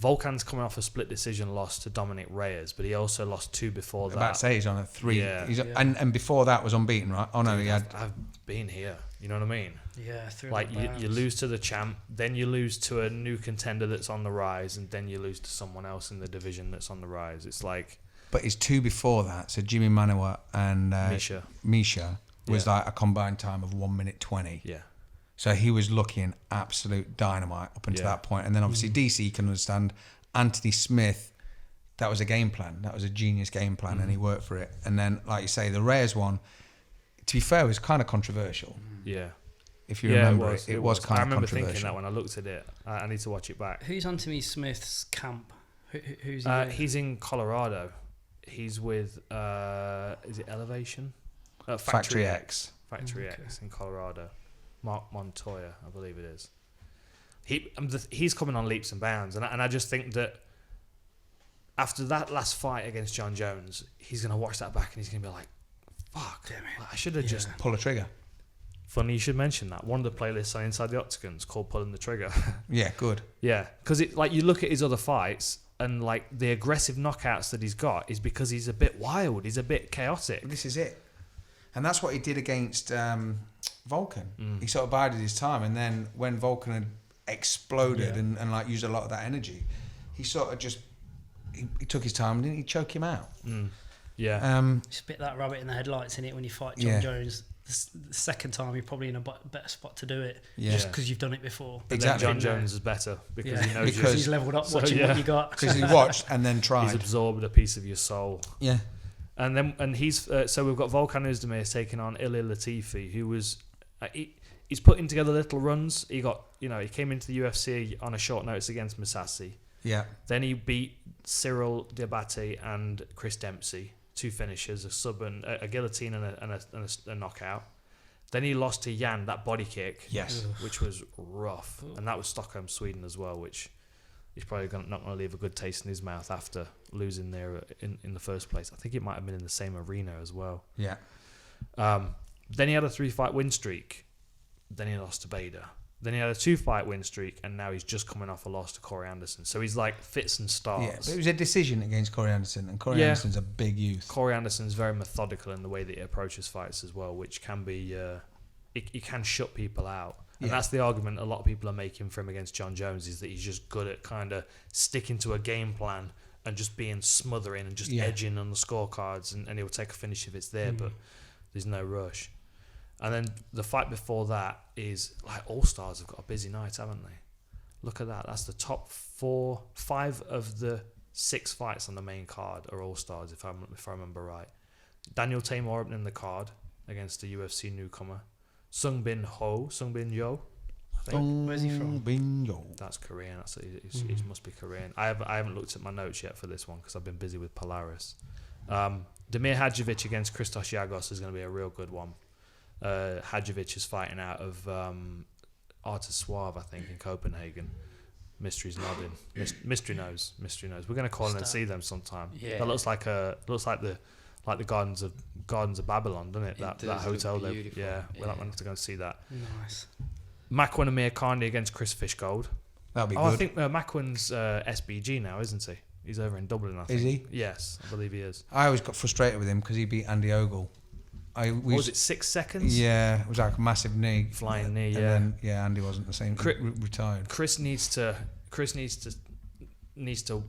Volkan's coming off a split decision loss to Dominic Reyes, but he also lost 2 before that. About to say he's on a 3. Yeah. And before that was unbeaten, right? Oh no, dude, I've been here. You know what I mean? Yeah. Like you lose to the champ, then you lose to a new contender that's on the rise, and then you lose to someone else in the division that's on the rise. It's like. But it's 2 before that. So Jimmy Manoa and Misha was like a combined time of 1 minute 20. Yeah. So he was looking absolute dynamite up until that point. And then obviously DC, you can understand, Anthony Smith, that was a game plan. That was a genius game plan and he worked for it. And then, like you say, the Reyes one, to be fair, was kind of controversial. Yeah. If you remember it was kind of controversial. I remember thinking that when I looked at it. I need to watch it back. Who's Anthony Smith's camp? Who's he? He's in Colorado. He's with, is it Elevation? Factory X. Factory X in Colorado. Mark Montoya, I believe it is. He's coming on leaps and bounds, and I just think that after that last fight against John Jones, he's gonna watch that back and he's gonna be like, "Fuck, Damn it. I should have just." Pull a trigger. Funny you should mention that. One of the playlists on Inside the Octagon's called "Pulling the Trigger." Yeah, good. Yeah, because it like you look at his other fights and like the aggressive knockouts that he's got is because he's a bit wild, he's a bit chaotic. This is it. And that's what he did against Volkan. He sort of bided his time, and then when Volkan had exploded and like used a lot of that energy, he sort of just he took his time and didn't he choke him out. Yeah. Just bit that rabbit in the headlights in it when you fight John Jones. The second time you're probably in a better spot to do it, just because you've done it before. But Exactly. then John Jones is better because he knows Because he's leveled up watching what you got. Because he watched and then tried. he's absorbed a piece of your soul. Yeah. And he's so we've got Volkan Ozdemir taking on Latifi, who was he's putting together little runs. He came into the UFC on a short notice against Misasi. Yeah. Then he beat Cyril Diabate and Chris Dempsey, 2 finishers, a sub and a guillotine and a knockout. Then he lost to Jan, that body kick, Yes. which was rough, and that was Stockholm, Sweden as well, which he's probably not going to leave a good taste in his mouth after losing there in the first place. I think it might have been in the same arena as well. Yeah. Then he had a 3-fight win streak. Then he lost to Bader. Then he had a 2-fight win streak, and now he's just coming off a loss to Corey Anderson. So he's like fits and starts. Yeah, but it was a decision against Corey Anderson, and Corey Anderson's a big youth. Corey Anderson's very methodical in the way that he approaches fights as well, which can be it can shut people out. And that's the argument a lot of people are making for him against John Jones, is that he's just good at kind of sticking to a game plan and just being smothering and just edging on the scorecards, and he'll take a finish if it's there, but there's no rush. And then the fight before that is like All Stars have got a busy night, haven't they? Look at that. That's the top 5 of the 6 fights on the main card are All Stars, if I remember right. Daniel Tamor opening the card against the UFC newcomer. Sung Bin Yo, I think. Where's he from? Bin Yo. That's Korean. He must be Korean. I haven't looked at my notes yet for this one because I've been busy with Polaris. Damir Hadjovic against Christos Giagos is going to be a real good one. Hadjovic is fighting out of Artis Suave, I think, in Copenhagen. Mystery's nodding. Mystery knows. We're going to call in and see them sometime. Yeah. That looks like the Gardens of Babylon, doesn't it? That hotel. We'll have to go and see that. Nice. Makwan Amir Khandi against Chris Fishgold. That'll be good. I think Makwan's SBG now, isn't he? He's over in Dublin, I think. Is he? Yes, I believe he is. I always got frustrated with him because he beat Andy Ogle. Was it 6 seconds? Yeah, it was like a massive knee. Flying knee, and then, Andy wasn't the same. Retired. Chris needs to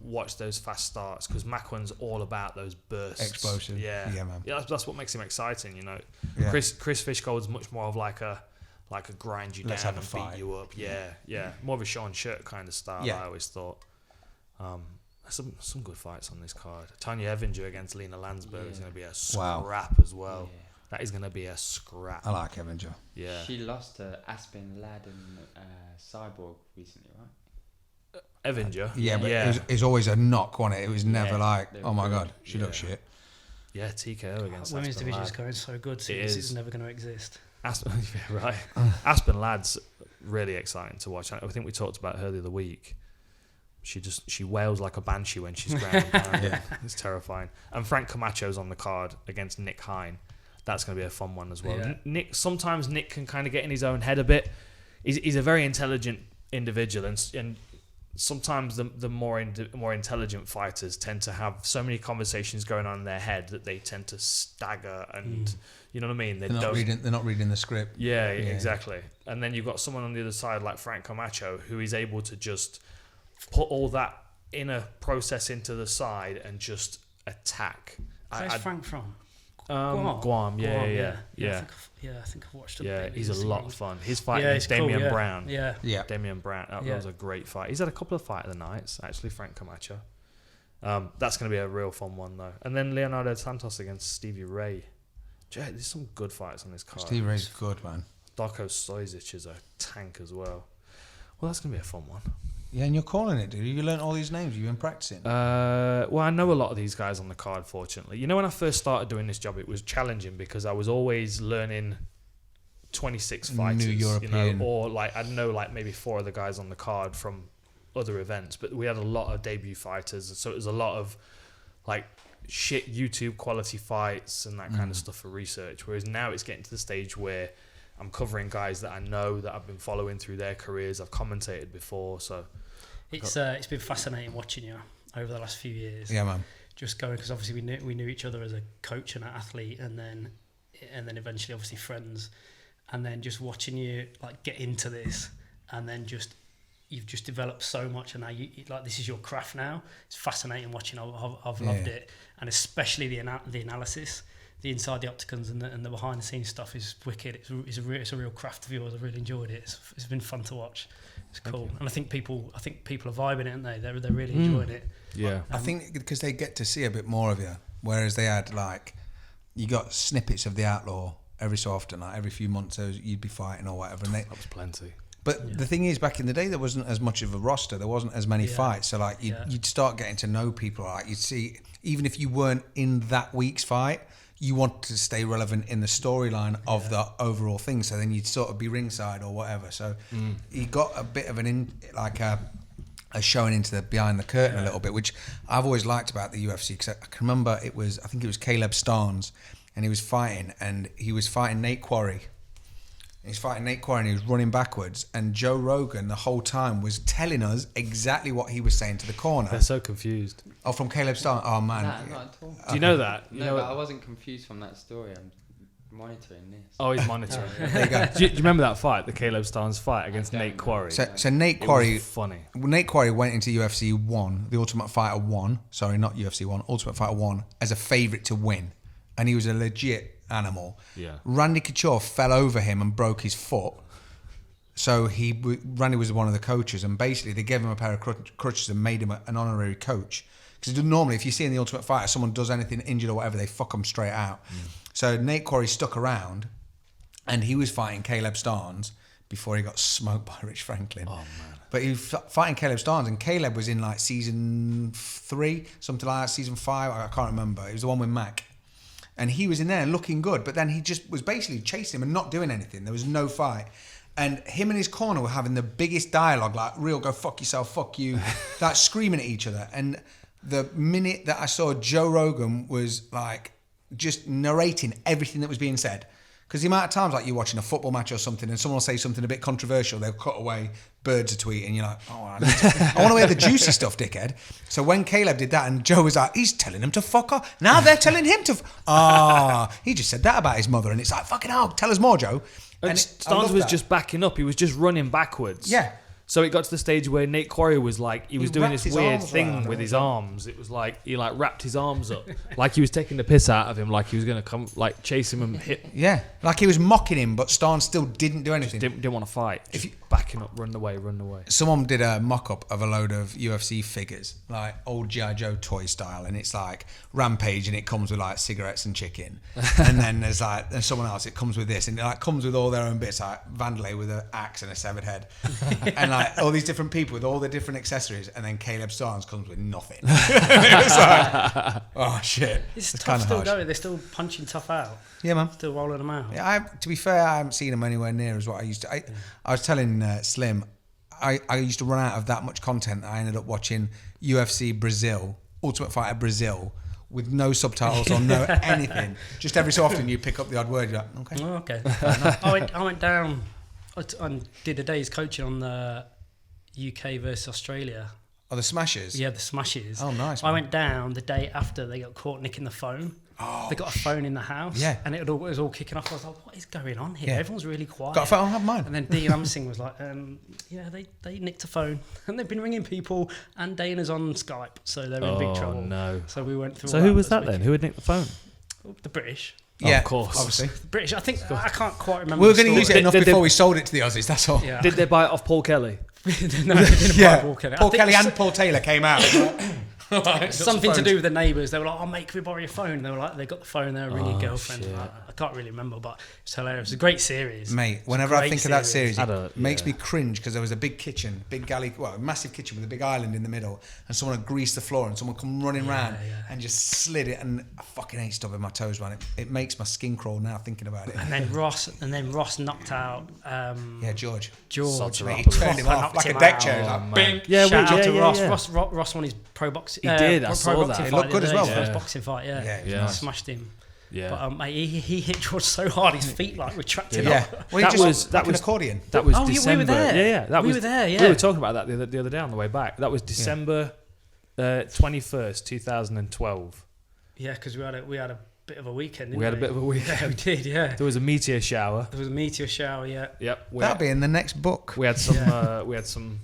watch those fast starts because Makwan's all about those bursts. Explosive. Yeah, man. Yeah, that's what makes him exciting, you know. Yeah. Chris Fishgold's much more of like a grind you Let's down have a and fight. beat you up. Yeah. More of a Sean Shirt kind of style. Yeah. I always thought. Some good fights on this card. Tanya Evinger against Lena Landsberg is going to be a scrap as well. Yeah. That is going to be a scrap. I like Evinger. Yeah. She lost to Aspen Ladd and Cyborg recently, right? Evinger. But it was always a knock, wasn't it? It was never like, oh my God, she looks shit. Yeah, TKO against Women's Aspen division Ladd. is going so good, so it's never going to exist. Right. Aspen Ladd's really exciting to watch. I think we talked about her the other week. She wails like a banshee when she's ground and pounded. It's terrifying. And Frank Camacho's on the card against Nick Hine. That's going to be a fun one as well. Yeah. Sometimes Nick can kind of get in his own head a bit. He's a very intelligent individual, and sometimes the more intelligent fighters tend to have so many conversations going on in their head that they tend to stagger, and you know what I mean. They're not reading the script. Yeah, exactly. And then you've got someone on the other side like Frank Camacho who is able to just put all that inner process into the side and just attack. Where's Frank from? Guam. Yeah. I think I've watched a bit. Yeah, he's a lot of fun. His fight against Damian Brown. Yeah. Damian Brown. That was a great fight. He's had a couple of fight of the nights, actually, Frank Camacho. That's going to be a real fun one, though. And then Leonardo Santos against Stevie Ray. There's some good fights on this card. Stevie Ray's good, man. Darko Stojic is a tank as well. Well, that's going to be a fun one. Yeah, and you're calling it, dude. You learnt all these names. You've been practicing. Well, I know a lot of these guys on the card, fortunately. You know, when I first started doing this job, it was challenging because I was always learning 26 fighters. New European. Or like, I know like maybe 4 of the guys on the card from other events, but we had a lot of debut fighters, so it was a lot of like shit YouTube quality fights and that kind of stuff for research. Whereas now it's getting to the stage where I'm covering guys that I know, that I've been following through their careers. I've commentated before, so it's been fascinating watching you over the last few years. Yeah, man. Just going, because obviously we knew each other as a coach and an athlete, and then eventually obviously friends, and then just watching you like get into this, and then you've just developed so much, and now you like this is your craft now. It's fascinating watching. I've loved it, and especially the analysis, the inside the octagons and the behind the scenes stuff is wicked. It's a real craft of yours. I've really enjoyed it. It's been fun to watch. It's cool, and I think people are vibing it, aren't they? They're really enjoying it. yeah. I think because they get to see a bit more of you, whereas they had like, you got snippets of the Outlaw every so often, like every few months you'd be fighting or whatever. And That was plenty. But the thing is, back in the day, there wasn't as much of a roster. There wasn't as many fights. So like you'd start getting to know people. Like you'd see, even if you weren't in that week's fight, you wanted to stay relevant in the storyline of the overall thing. So then you'd sort of be ringside or whatever. So you got a bit of a showing into the behind the curtain a little bit, which I've always liked about the UFC, because I can remember I think it was Caleb Starnes, and he was fighting Nate Quarry. He's fighting Nate Quarry and he was running backwards, and Joe Rogan the whole time was telling us exactly what he was saying to the corner. They're so confused. Oh, from Caleb Starnes? Oh, man. Nah, not at all. Do you know that? No, but I wasn't confused from that story. I'm monitoring this. Oh, he's monitoring. There you go. Do you remember that fight, the Caleb Starnes fight against Nate Quarry? So Nate It Quarry... was funny. Nate Quarry went into UFC 1, the Ultimate Fighter 1, sorry, not UFC 1, Ultimate Fighter 1, as a favourite to win. And he was a legit animal. Yeah. Randy Couture fell over him and broke his foot. So Randy was one of the coaches, and basically they gave him a pair of crutches and made him an honorary coach. Because normally, if you see in the Ultimate Fighter, someone does anything injured or whatever, they fuck them straight out. So Nate Quarry stuck around, and he was fighting Caleb Starnes before he got smoked by Rich Franklin. Oh, man. But he was fighting Caleb Starnes, and Caleb was in like season 3, something like that, season 5, I can't remember. It was the one with Mac. And he was in there looking good, but then he just was basically chasing him and not doing anything. There was no fight. And him and his corner were having the biggest dialogue, like, real, go fuck yourself, fuck you, like screaming at each other. And the minute that I saw Joe Rogan was like just narrating everything that was being said, because the amount of times like you're watching a football match or something and someone will say something a bit controversial, they'll cut away, birds are tweeting, and you're like, oh, I want to hear the juicy stuff, dickhead. So when Caleb did that and Joe was like, he's telling him to fuck off, now they're telling him to he just said that about his mother, and it's like, fucking hell, tell us more, Joe. And Starnes was just backing up. He was just running backwards. Yeah. So it got to the stage where Nate Quarry was like, he was doing wrapped this his weird arms thing around with him. his arms. It was like, he like wrapped his arms up. Like he was taking the piss out of him, like he was going to come, like chase him and hit. Yeah, like he was mocking him, but Starnes still didn't do anything. Didn't want to fight. Just backing up, run away. Someone did a mock-up of a load of UFC figures, like old G.I. Joe toy style, and it's like Rampage, and it comes with like cigarettes and chicken. And then there's someone else, it comes with this, and it like comes with all their own bits, like Vandalay with an axe and a severed head. And like all these different people with all the different accessories, and then Caleb Starnes comes with nothing. It's like, oh shit. It's kind tough of still harsh. going. They're still punching tough out. Yeah, man. Still rolling them out. Yeah, to be fair, I haven't seen them anywhere near as what I used to. I was telling Slim, I used to run out of that much content. I ended up watching UFC Brazil, Ultimate Fighter Brazil, with no subtitles or no anything. Just every so often you pick up the odd word. You're like, okay. Oh, okay. I went down and did a day's coaching on the UK versus Australia. Oh, the Smashers? Yeah, the Smashes. Oh, nice, I man. went down the day after they got caught nicking the phone. Oh, they got a phone in the house. Yeah. And it was all kicking off. I was like, what is going on here? Yeah. Everyone's really quiet. Got a phone? I'll have mine. And then Dean Amsing was like, yeah, they nicked a phone. And they've been ringing people, and Dana's on Skype. So they're in big trouble. Oh, no. So we went through So all who was that this then? week. Who had nicked the phone? The British. Yeah, of course. Obviously. The British. I think, I can't quite remember. We were the going to use it story. enough before we sold it to the Aussies, that's all. Yeah. Did they buy it off Paul Kelly? No, they didn't buy Paul Kelly. Paul Kelly and Paul Taylor came out. Something to do with the neighbours. They were like, "Oh, mate, can we borrow your phone?" They were like, "They got the phone there, ring your girlfriend." shit. I can't really remember, but it's hilarious. It's a great series, Mate, It's a whenever I great think of that series, it makes yeah. me cringe because there was a big kitchen, big galley, well, a massive kitchen with a big island in the middle, and someone had greased the floor and someone come running round and just slid it, and I fucking hate stubbing my toes, man. It makes my skin crawl now thinking about it. And then Ross knocked out George. Mate, He turned him off like a deck chair. He was like, bing. Yeah, Shout out to Ross. yeah. Ross won his pro boxing. He did, I pro saw boxing that. He looked good as well. His first boxing fight, Yeah. Smashed him. Yeah. But mate, he hit George so hard, his feet like retracted Yeah. up. Well, That he just was- like an accordion. That was Oh, yeah, we December. were there. Yeah. That We was, were there, We yeah. were talking about that the other day on the way back. That was December 21st, 2012. Yeah, because we had a bit of a weekend. Didn't We had a bit of a weekend. Yeah, we did. Yeah, There was a meteor shower. there was a meteor shower. Yeah, Yep. That'll be in the next book. We had some. We had some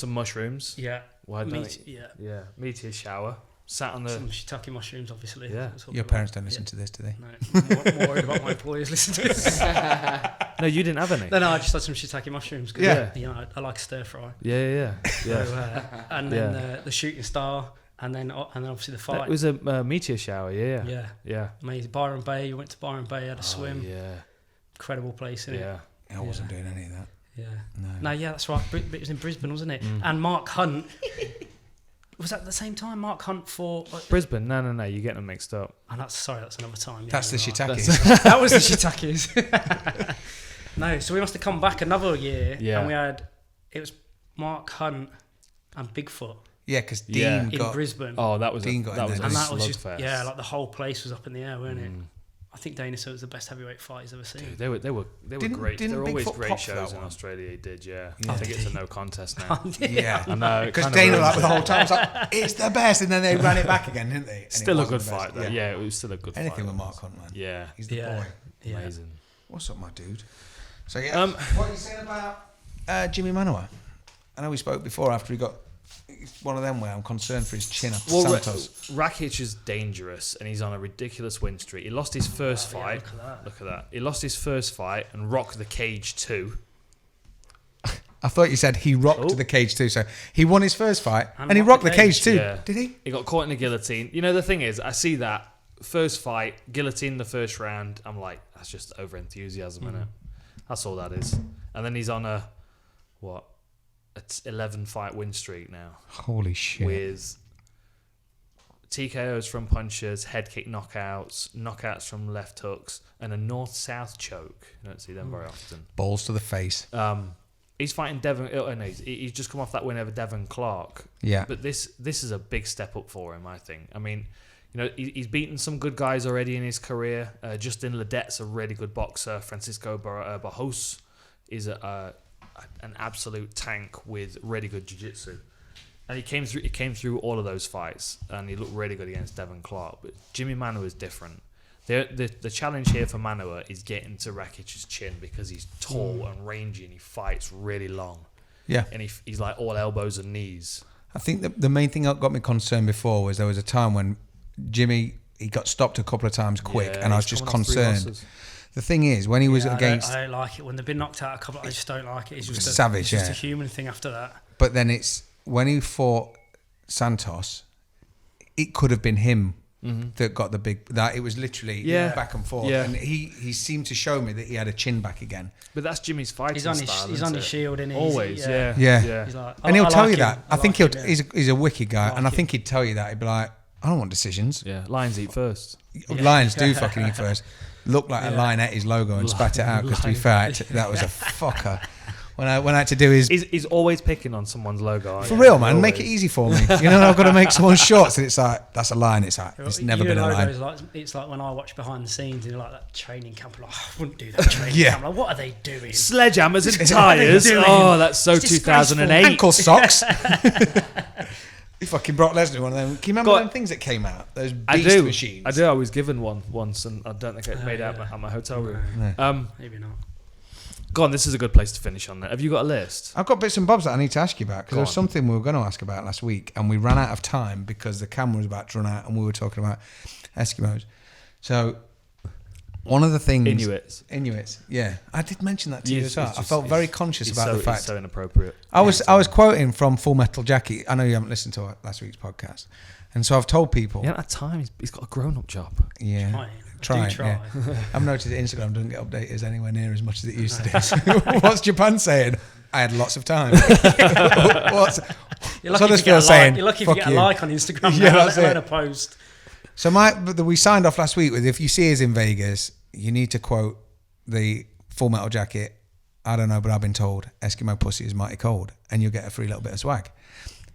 mushrooms. yeah. Well, I don't Meteor, think- yeah. Yeah. Meteor shower. Sat on the. Some shiitake mushrooms, obviously. Yeah. That's what Your we parents were- don't listen to this, do they? No, more worried about my employers listening to this. No, you didn't have any. No, I just had some shiitake mushrooms. 'Cause, Yeah. you know, I like stir fry. Yeah. So, and then the shooting star, and then obviously the fight. It was a meteor shower. Yeah. Yeah, amazing. Byron Bay. You went to Byron Bay, had a swim. Yeah. Incredible place, isn't it? I wasn't doing any of that. Yeah. No. No, that's right. It was in Brisbane, wasn't it? And Mark Hunt. Was that at the same time? Mark Hunt for. Brisbane. No. You're getting them mixed up. Oh, that's another time. Yeah, That's the you're right. shiitake. That was the shiitakes. No, so we must have come back another year, Yeah. and it was Mark Hunt and Bigfoot Yeah, because Dean Yeah. in got... Brisbane. Oh, that was Dean got in that was there, a and that was just slugfest. like the whole place was up in the air, weren't it? I think Dana said it was the best heavyweight fight he's ever seen. Dude, they were Didn't- great. didn't They're always Bigfoot great pop for shows that in one? Australia. He did, yeah. I think it's a no contest now. Yeah. I know. Because kind of Dana, ruins like, it. the whole time was like, it's the best, and then they ran it back again, didn't they? And it Still a wasn't good the best. fight, though. Yeah, it was still a good fight. Anything with Mark Hunt, man. Yeah. He's the Yeah. boy. Yeah. Amazing. What's up, my dude? So, yeah. What are you saying about Jimmy Manoa? I know we spoke before after he got... It's one of them where I'm concerned for his chin after Santos. Rakic is dangerous, and he's on a ridiculous win streak. He lost his first fight. Look at that. He lost his first fight and rocked the cage too. I thought you said he rocked the cage too. So he won his first fight and he rocked the cage too. Yeah. Did he? He got caught in a guillotine. You know, the thing is, I see that first fight, guillotine the first round. I'm like, that's just over enthusiasm, innit? That's all that is. And then he's on a 11 fight win streak now. Holy shit. With TKOs from punches, head kick knockouts from left hooks, and a north-south choke. You don't see them very often. Balls to the face. He's fighting Devon. Oh, no, he's just come off that win over Devon Clark. Yeah. But this is a big step up for him, I think. I mean, you know, he's beaten some good guys already in his career. Justin Ledette's a really good boxer. Francisco Barros is an absolute tank with really good jiu-jitsu. And he came through all of those fights, and he looked really good against Devon Clark. But Jimmy Manoa is different. The challenge here for Manoa is getting to Rakic's chin because he's tall and rangy and he fights really long. Yeah. And he's like all elbows and knees. I think the main thing that got me concerned before was there was a time when Jimmy, he got stopped a couple of times quick, and I was just concerned. The thing is, when he was against... I don't like it. When they've been knocked out a couple, I just don't like it. It's just savage, it's just a human thing after that. But then it's... When he fought Santos, it could have been him that got the big... That it was literally back and forth. Yeah. And he seemed to show me that he had a chin back again. But that's Jimmy's fighting He's on style, his isn't it? shield, isn't he? Always, yeah. He's like, And he'll I tell like you him. that. I think like him, he's a wicked guy, like and I him. think he'd tell you that. He'd be like, I don't want decisions. Yeah, lions eat first. Lions do fucking eat first. Looked like a lion ate his logo and spat it out, because to be fair, that was a fucker. When I had to do his... He's always picking on someone's logo. For real, man, make it easy for me. You know, I've got to make someone's shorts, and it's like, that's a lion. It's like, it's never been a lion. It's like when I watch behind the scenes, and like that training camp, like, I wouldn't do that training camp. Like, what are they doing? Sledgehammers and tyres. Oh, that's so It's 2008. Ankle socks. He fucking Brock Lesnar, one of them. Can you remember them things that came out? Those beast machines. I do. I was given one once, and I don't think it made out at my hotel room. Maybe not. Go on, this is a good place to finish on that. Have you got a list? I've got bits and bobs that I need to ask you about, because there was something we were going to ask about last week, and we ran out of time because the camera was about to run out, and we were talking about Eskimos. So one of the things Inuits. Yeah, I did mention that to you Yes, as well. it's I just- felt very conscious about the It's fact. so inappropriate. I was quoting from Full Metal Jacket. I know you haven't listened to last week's podcast, and so I've told people. Yeah, at time he's got a grown-up job. Yeah, Try. Yeah. I've noticed that Instagram doesn't get updated anywhere near as much as it used to do. What's Japan saying? I had lots of time. What's Huddersfield saying? You're lucky if you Fuck get a like on Instagram. Yeah, now, that's let alone it. a post. So we signed off last week with, if you see us in Vegas, you need to quote the Full Metal Jacket. I don't know, but I've been told Eskimo pussy is mighty cold, and you'll get a free little bit of swag.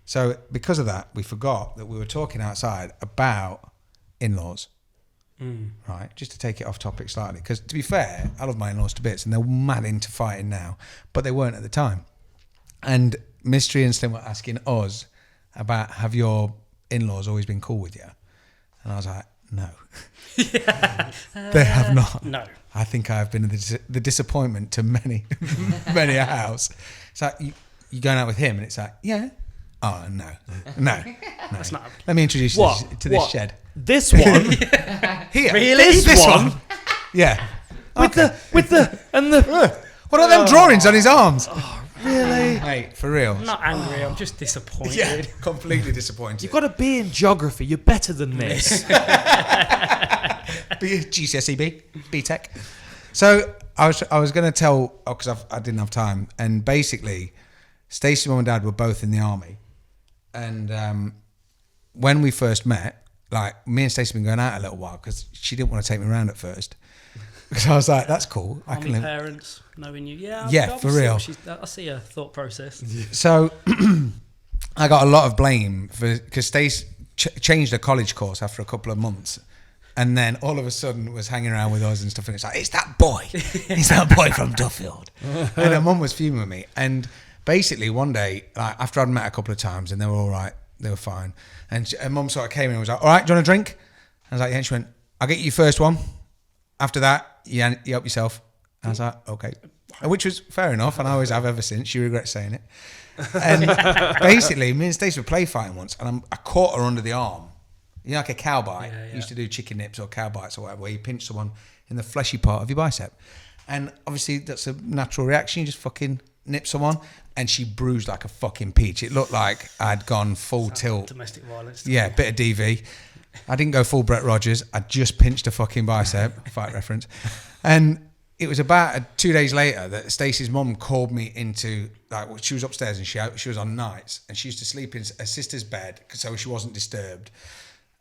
So because of that, we forgot that we were talking outside about in-laws. Right, just to take it off topic slightly, because to be fair, I love my in-laws to bits and they're mad into fighting now, but they weren't at the time. And Mystery and Slim were asking us about, have your in-laws always been cool with you? And I was like, no. They have not. No. I think I've been the disappointment to many a house. It's like, you going out with him, and it's like, yeah. Oh, no. That's not. Let me introduce you to this shed. This one, Here. Really? This one? Yeah. with the What are them drawings on his arms? really. Mate, for real. I'm not angry. I'm just disappointed. Yeah, completely disappointed. You've got to be in geography. You're better than this. GCSE B Tech. So I was going to tell, because I didn't have time, and basically, Stacey's mum and dad were both in the army, and when we first met, like, me and Stacey had been going out a little while because she didn't want to take me around at first. Because I was like, that's cool. I Army can live. parents knowing you. Yeah, Yeah, for real. I see her thought process. So I got a lot of blame because Stace changed her college course after a couple of months, and then all of a sudden was hanging around with us and stuff. And it's like, it's that boy from Duffield. And her mum was fuming with me. And basically one day, like, after I'd met a couple of times and they were all right, they were fine. And her mum sort of came in and was like, all right, do you want a drink? I was like, yeah. And she went, I'll get you your first one. After that, you help yourself. I was like, okay. Which was fair enough, and I always have ever since. She regrets saying it. And basically, me and Stacey were play fighting once, and I caught her under the arm. You know, like a cow bite. Yeah. You used to do chicken nips or cow bites or whatever, where you pinch someone in the fleshy part of your bicep. And obviously, that's a natural reaction. You just fucking nip someone. And she bruised like a fucking peach. It looked like I'd gone full tilt. Domestic violence. Yeah, bit of DV. I didn't go full Brett Rogers. I just pinched a fucking bicep, fight reference. And it was about 2 days later that Stacey's mum called me into, like, she was upstairs and she was on nights, and she used to sleep in her sister's bed so she wasn't disturbed.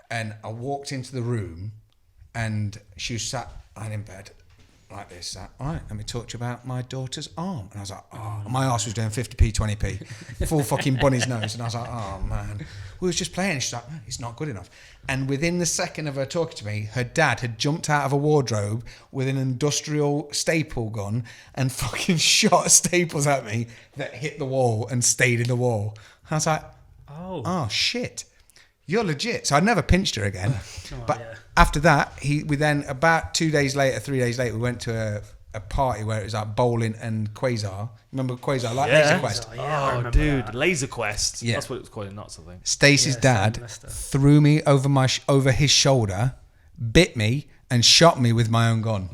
And I walked into the room and she was sat lying in bed like this. Like, all right, let me talk to you about my daughter's arm. And I was like, oh, and my arse was doing 50p, 20p, full fucking bunny's nose. And I was like, oh man, we was just playing. She's like, no, it's not good enough. And within the second of her talking to me, her dad had jumped out of a wardrobe with an industrial staple gun and fucking shot staples at me that hit the wall and stayed in the wall. I was like, oh shit, you're legit. So I never pinched her again. After that, we then, about 3 days later, we went to a party where it was like bowling and Quasar. Remember Quasar? Like Laser Quest. Oh, dude, Laser Quest. Yeah. That's what it was called in Knots, I think. Stacey's dad threw me over his shoulder, bit me, and shot me with my own gun,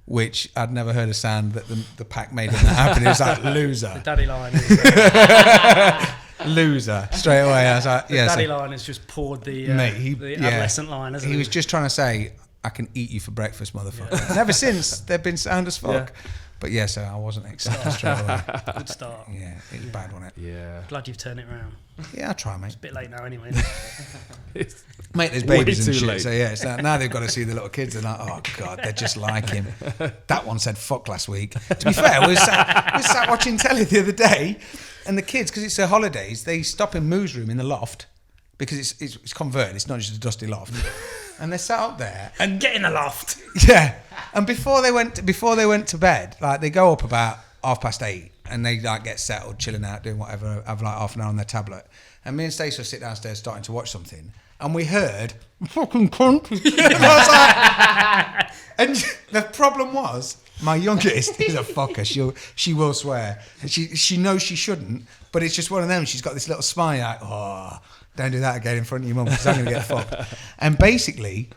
which I'd never heard a sound that the pack made when that happened. It was like, loser. The daddy line is... Loser. Straight away, I was like, the daddy line has just poured the adolescent line, hasn't he was just trying to say, I can eat you for breakfast, motherfucker. Yeah. And ever since, they've been sound as fuck. Yeah. But yeah, so I wasn't excited straight away. Good start. Yeah, it was bad, wasn't it? Yeah. Glad you've turned it around. Yeah, I'll try, mate. It's a bit late now anyway. Mate, there's babies and shit. Late. So yeah, it's like, now they've got to see the little kids. They're like, oh God, they're just like him. That one said fuck last week. To be fair, we sat watching telly the other day, and the kids, because it's their holidays, they stop in Moo's room in the loft, because it's converted. It's not just a dusty loft. And they sat up there And get in the loft. Yeah. And before they went to bed, like, they go up about 8:30 and they like get settled, chilling out, doing whatever, have like half an hour on their tablet. And me and Stacey will sit downstairs starting to watch something, and we heard fucking cunt. And I was like, and the problem was, my youngest is a fucker. She will swear. And she knows she shouldn't, but it's just one of them. She's got this little smile like, oh, don't do that again in front of your mum because I'm going to get fucked. And basically,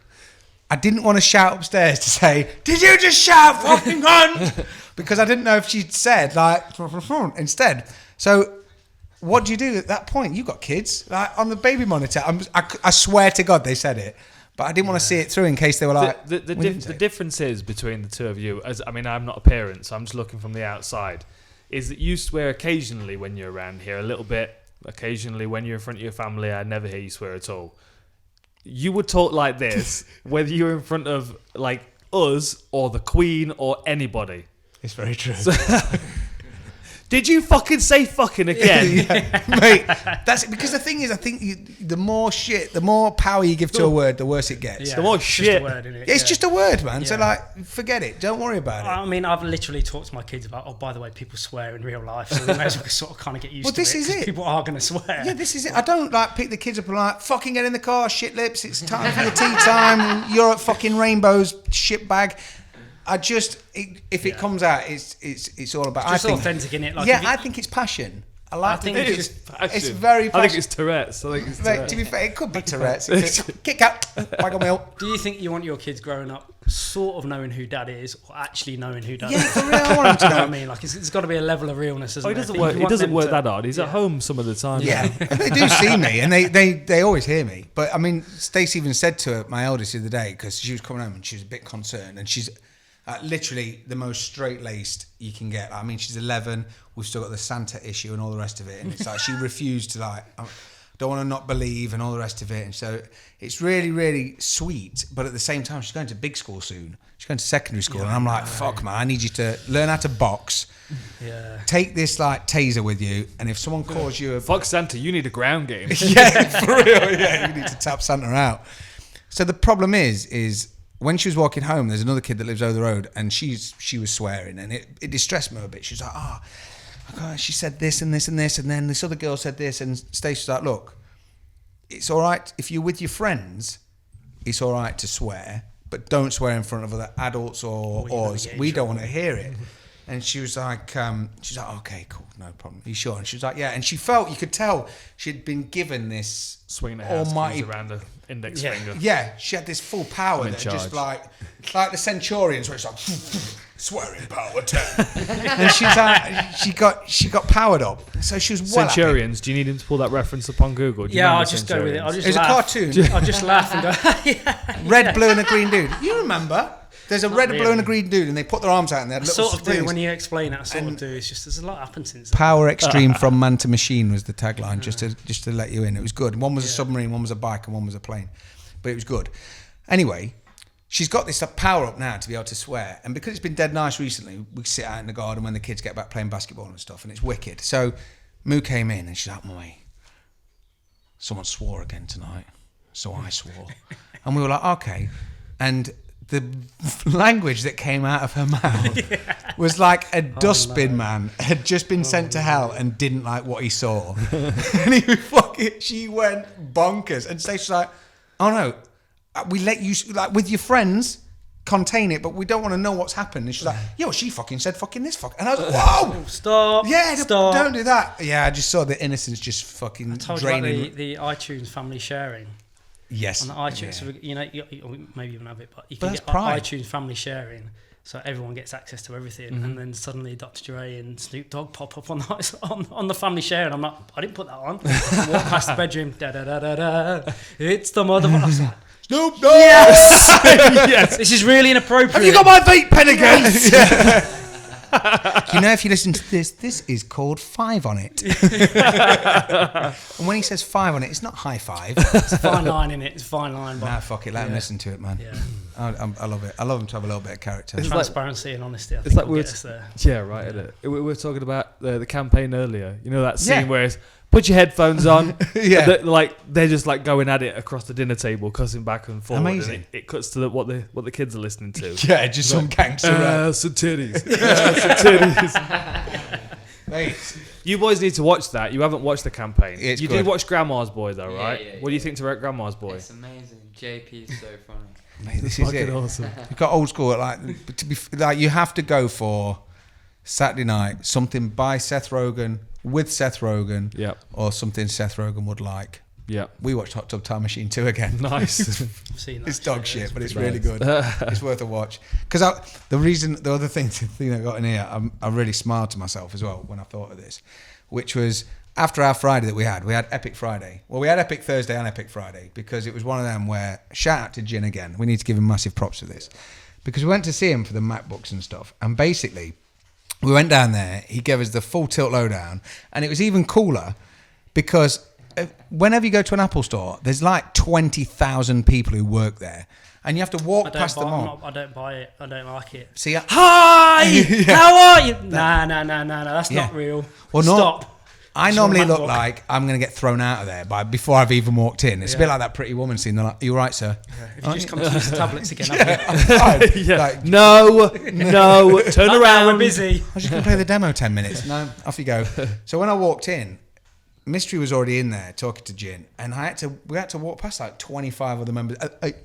I didn't want to shout upstairs to say, "Did you just shout fucking cunt?" Because I didn't know if she'd said like instead. So what do you do at that point? You got kids, like on the baby monitor. I swear to God they said it, but I didn't want to see it through in case they were like. The difference is between the two of you. I'm not a parent, so I'm just looking from the outside. Is that you swear occasionally when you're around here, a little bit. Occasionally when you're in front of your family, I never hear you swear at all. You would talk like this whether you're in front of like us or the Queen or anybody. It's very true. Did you fucking say fucking again? Mate, that's it. Because the thing is, I think the more power you give to a word, the worse it gets. Yeah, the more it's shit. just a word, isn't it? It's just a word, man. Yeah. So like, forget it. Don't worry about it. I mean, I've literally talked to my kids about, oh, by the way, people swear in real life, so they may as well sort of kind of get used to it. Well, this is 'cause it. People are going to swear. Yeah, this is it. I don't like pick the kids up and like fucking get in the car, shit lips. It's time for your tea time. You're at fucking Rainbow's shit bag. If it comes out, it's all about. It's just authentic, innit? Like, I think it's passion. I think It it's is just. passion. It's very. Passion. I think it's Tourette's. Mate, to be fair, it could be Tourette's. Kick out, waggle milk. Do you think you want your kids growing up sort of knowing who dad is, or actually knowing who dad Yeah, is? for real. I want them to You know know. what I mean? Like, it's got to be a level of realness, isn't He it? doesn't But work. you He want doesn't them work to- that hard. He's at home some of the time. Yeah, they do see me, and they always hear me. But I mean, Stacey even said to her, my eldest the other day, because she was coming home and she was a bit concerned, and she's literally the most straight-laced you can get. I mean, she's 11. We've still got the Santa issue and all the rest of it, and it's like she refused to like. Don't want to not believe and all the rest of it, and so it's really, really sweet. But at the same time, she's going to big school soon. She's going to secondary school, and I'm like, fuck, man, I need you to learn how to box. Yeah. Take this like taser with you, and if someone calls you a Fuck Santa, you need a ground game. yeah, for real, yeah, you need to tap Santa out. So the problem is when she was walking home, there's another kid that lives over the road, and she was swearing, and it distressed me a bit. She was like, oh, God, she said this and this and this, and then this other girl said this, and Stacey's like, look, it's all right if you're with your friends, it's all right to swear, but don't swear in front of other adults or us. We don't want to hear it. And she was like, okay, cool, no problem. Are you sure? And she was like, yeah. And she felt, you could tell she'd been given this Swinging the house almighty keys around the index finger. Yeah, she had this full power in that just charge. like the Centurions, where it's like swearing power 10. And she's like, she got powered up, so she was well Centurions. Do you need him to pull that reference up on Google? Do you Yeah, remember I'll just go with it. I'll Centurions? just It's a laugh. cartoon. I'll just laugh and go, Red, blue, and a green dude. You remember? There's a red, blue, really. and a green dude, and they put their arms out and they had I little sort of do springs. when you explain it. I sort of And- do. It's just there's a lot happened since then. Power extreme from man to machine was the tagline, just to let you in. It was good. One was a submarine, one was a bike, and one was a plane, but it was good. Anyway, she's got this power up now to be able to swear, and because it's been dead nice recently, we sit out in the garden when the kids get back playing basketball and stuff, and it's wicked. So Moo came in and she's like, "Mummy, someone swore again tonight, so I swore," and we were like, "Okay," and the language that came out of her mouth was like a dustbin man had just been sent to hell and didn't like what he saw. And she went bonkers. And Stacey's like, oh no, we let you, like with your friends, contain it, but we don't want to know what's happened. And she's like, yeah, well, she fucking said fucking this fuck. And I was like, whoa! Stop. Yeah, Stop. don't do that. Yeah, I just saw the innocence just fucking Told you about draining. the iTunes family sharing Yes. on the iTunes. Yeah. So you know, maybe you don't have it, but you But can that's get pride. iTunes family sharing, so everyone gets access to everything. And then suddenly Dr. Dre and Snoop Dogg pop up on the family share, and I'm like, I didn't put that on. Walk past the bedroom, da da da da da. It's the motherfucker. I was like, Snoop Dogg! yes, Yes. this is really inappropriate. Have you got my vape pen again? You know, if you listen to this is called 5 on it. And when he says 5 on it, it's not high five. It's a fine line in it. It's a fine line, but Nah, fuck it. Let him Yeah. listen to it, man. yeah, I love it. I love him to have a little bit of character. It's like- transparency and honesty. I It's think like will we get were us there. Yeah, right. Isn't it? We were talking about the campaign earlier. You know that scene Yeah. where it's put your headphones on. Yeah. They're just like going at it across the dinner table, cussing back and forward. Amazing. And it cuts to what the kids are listening to. Yeah, just some gangster rap. Some titties. Some titties. Mate, You boys need to watch that. You haven't watched the campaign. It's you good. did watch Grandma's Boy though, Yeah, right? yeah, What do you think to Grandma's Boy? It's amazing. JP is so funny. mate, this is Fucking it. awesome. You've got old school. Like to be like, you have to go for Saturday night something by Seth Rogen with Seth Rogen, Yep. or something Seth Rogen would like. Yeah. We watched Hot Tub Time Machine 2 again. Nice. I've seen that. It's dog shit, but it's pretty really good. It's worth a watch. Because the other thing I got in here, I really smiled to myself as well when I thought of this, which was after our Friday that we had Epic Friday. Well, we had Epic Thursday and Epic Friday because it was one of them where, shout out to Jin again, we need to give him massive props for this, because we went to see him for the MacBooks and stuff, and basically we went down there, he gave us the full tilt lowdown, and it was even cooler because whenever you go to an Apple store, there's like 20,000 people who work there, and you have to walk past them all. I don't buy it. I don't like it. See, hi, how are you? Nah, that's not real. Well, stop. I It's normally your look MacBook. like I'm going to get thrown out of there before I've even walked in. It's a bit like that Pretty Woman scene. They're like, "Are you all right, sir?" If you just come to use the tablets again, I'm fine. Like, No, turn around. We're busy. I was just going to play the demo 10 minutes. No, off you go. So when I walked in, Mystery was already in there talking to Jin, and we had to walk past like 25 other members.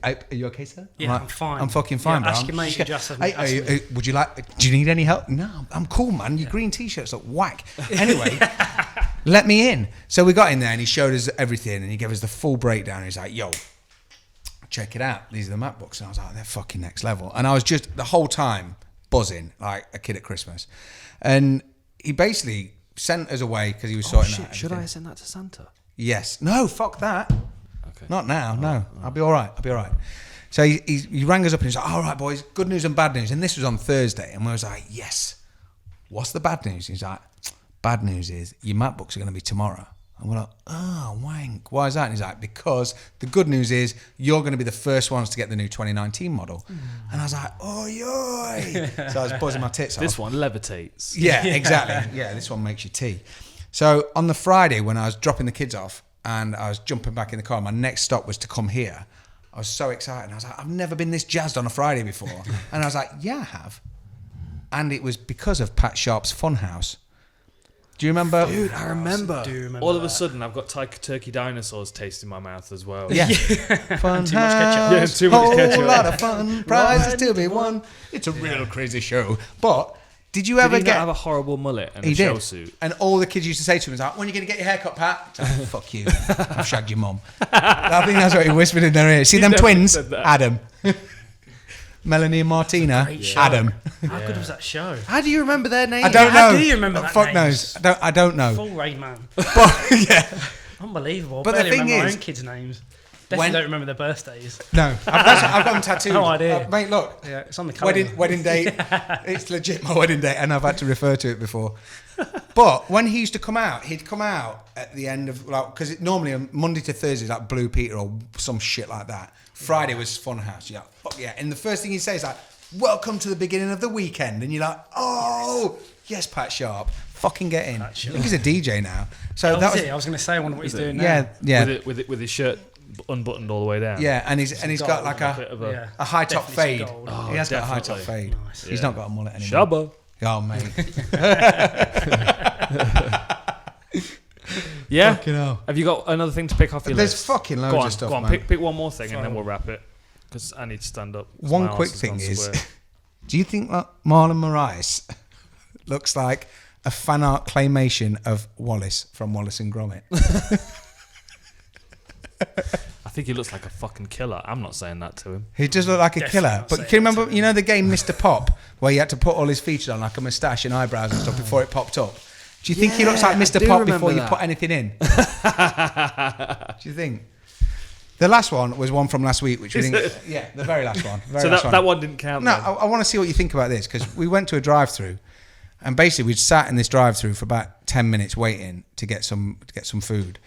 Are you okay, sir? Yeah, like, I'm fine. I'm fucking fine, bro. Ask your mate, just would you like? Do you need any help? No, I'm cool, man. Your green t-shirt's like whack. Anyway, let me in. So we got in there, and he showed us everything, and he gave us the full breakdown. He's like, "Yo, check it out. These are the MacBooks." And I was like, "They're fucking next level." And I was just the whole time buzzing like a kid at Christmas. And he basically sent us away because he was sorting out Should everything. I send that to Santa? Yes. No, fuck that. Okay. Not now, no. I'll be all right. So he rang us up and he's like, "All right, boys, good news and bad news." And this was on Thursday. And we was like, "Yes. What's the bad news?" He's like, "Bad news is your MacBooks are going to be tomorrow." And we're like, "Oh, wank. Why is that?" And he's like, "Because the good news is you're going to be the first ones to get the new 2019 model." And I was like, "Oh, yoy." So I was buzzing my tits off. This one levitates. Yeah, exactly. Yeah, this one makes you tea. So on the Friday when I was dropping the kids off and I was jumping back in the car, my next stop was to come here. I was so excited. I was like, "I've never been this jazzed on a Friday before." And I was like, "Yeah, I have." And it was because of Pat Sharp's Funhouse. Do you remember? Dude, I remember. remember All of a that. sudden, I've got turkey dinosaurs taste in my mouth as well. Yeah. Funhouse. Too much ketchup. Yeah, too much ketchup. Whole lot of fun. Prizes to be won. It's a real crazy show. But did you ever Did he not get... have a horrible mullet and He a shell did. suit? And all the kids used to say to him was like, "When are you going to get your haircut, Pat?" Like, "Fuck you. I've shagged your mum." I think that's what he whispered in their ear. See them never twins? said that. Adam. Melanie and Martina. Great show. Adam. How good was that show? How do you remember their names? I don't How know. do you remember that Fuck names? knows. I don't know. Full Rain Man. But, yeah. Unbelievable. But I the barely thing remember my is, own kids' names. Definitely when- don't remember their birthdays. No. I've got them tattooed. No idea. Mate, look. Yeah, it's on the calendar. Wedding date. It's legit my wedding date, and I've had to refer to it before. But when he used to come out, he'd come out at the end of, like, because normally on Monday to Thursday is like Blue Peter or some shit like that. Friday was Funhouse. You're like, fuck yeah. And the first thing he'd say is like, "Welcome to the beginning of the weekend." And you're like, "Oh, yes, Pat Sharp. Fucking get in." I think he's a DJ now. So Oh, that is was, it? I was going to say, I wonder what he's doing now. yeah. With his shirt unbuttoned all the way down. Yeah, and he's got like bit of a high top Definitely fade. some gold. Oh, He has got a high top definitely. fade. Nice. He's not got a mullet anymore. Shabba. Oh, mate. Yeah. Fucking hell. Have you got another thing to pick off your There's list? fucking loads go on, of stuff, Go on, man. pick one more thing and then we'll wrap it. Because I need to stand up. 'cause One my quick arse has thing gone is, square. do you think that Marlon Moraes looks like a fan art claymation of Wallace from Wallace and Gromit? I think he looks like a fucking killer. I'm not saying that to him. He does look like a Definitely killer. not But saying can you that remember, to you know the game Mr. Pop, where you had to put all his features on, like a moustache and eyebrows and stuff before it popped up? Do you think he looks like I Mr. do Pop remember before you that. put anything in? Do you think? The last one was one from last week, which we think, yeah, the very last one. Very So last that one didn't count. No, then. I want to see what you think about this, because we went to a drive-through, and basically we'd sat in this drive-through for about 10 minutes waiting to get some food,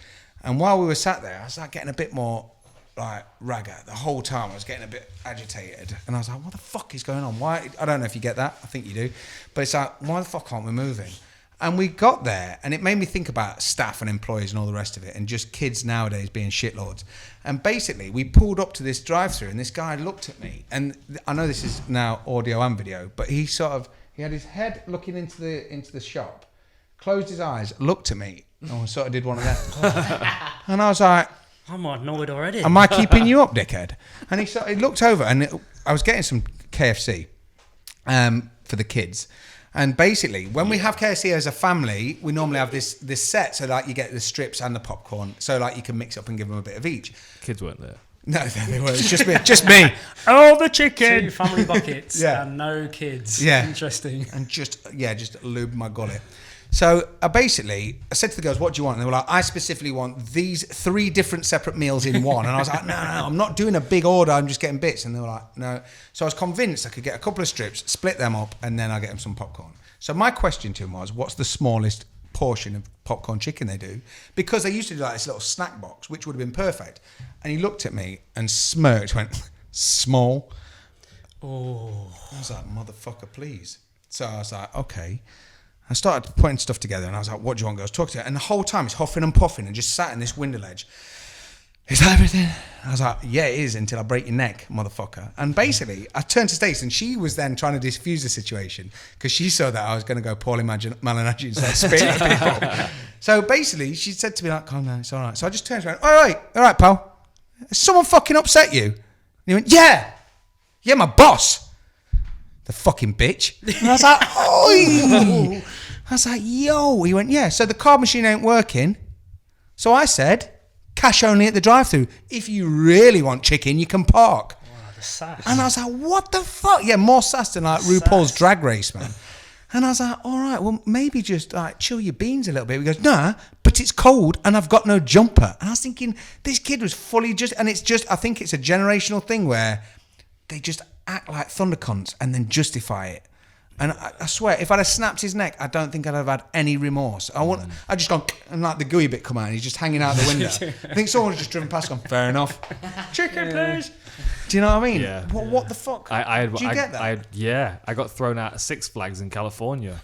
and while we were sat there, I was like getting a bit more like ragga the whole time. I was getting a bit agitated, and I was like, "What the fuck is going on? Why?" I don't know if you get that. I think you do, but it's like, why the fuck aren't we moving? And we got there, and it made me think about staff and employees and all the rest of it, and just kids nowadays being shitlords. And basically, we pulled up to this drive-through, and this guy looked at me, and I know this is now audio and video, but he had his head looking into the shop, closed his eyes, looked at me, and sort of did one of them. And I was like, I'm annoyed already. "Am I keeping you up, dickhead?" And he looked over, and I was getting some KFC for the kids. And basically, when we have KFC as a family, we normally have this set. So like you get the strips and the popcorn. So like you can mix up and give them a bit of each. Kids weren't there. No, they weren't. It's just me. Oh, the chicken. 2 family buckets Yeah. and no kids. Yeah. Interesting. And just lube my gullet. So I said to the girls, what do you want? And they were like, I specifically want these 3 different separate meals in one. And I was like, no, I'm not doing a big order. I'm just getting bits. And they were like, no. So I was convinced I could get a couple of strips, split them up, and then I'll get them some popcorn. So my question to him was, what's the smallest portion of popcorn chicken they do? Because they used to do like this little snack box, which would have been perfect. And he looked at me and smirked, went, small. Oh. I was like, motherfucker, please. So I was like, okay. I started putting stuff together and I was like, what do you want, girls? Talk to her. And the whole time he's huffing and puffing and just sat in this window ledge. Is that everything? I was like, yeah, it is, until I break your neck, motherfucker. And basically, I turned to Stacey and she was then trying to diffuse the situation because she saw that I was going to go Paulie Malignaggi and start spitting at people. So basically, she said to me, like, calm down, it's all right. So I just turned around, all right, pal. Has someone fucking upset you? And he went, yeah, my boss. The fucking bitch. And I was like, oi. I was like, yo. He went, yeah, so the card machine ain't working. So I said, cash only at the drive-thru. If you really want chicken, you can park. Wow, the sass. And I was like, what the fuck? Yeah, more sass than like RuPaul's Drag Race, man. And I was like, all right, well, maybe just like chill your beans a little bit. He goes, nah, but it's cold and I've got no jumper. And I was thinking, this kid was fully and it's just, I think it's a generational thing where they just act like thundercunts and then justify it. And I swear, if I'd have snapped his neck, I don't think I'd have had any remorse. I just gone, and like the gooey bit come out, and he's just hanging out the window. I think someone's just driven past, gone, fair enough. Chicken, please. Do you know what I mean? Yeah. What the fuck? Do you get that? I got thrown out of Six Flags in California.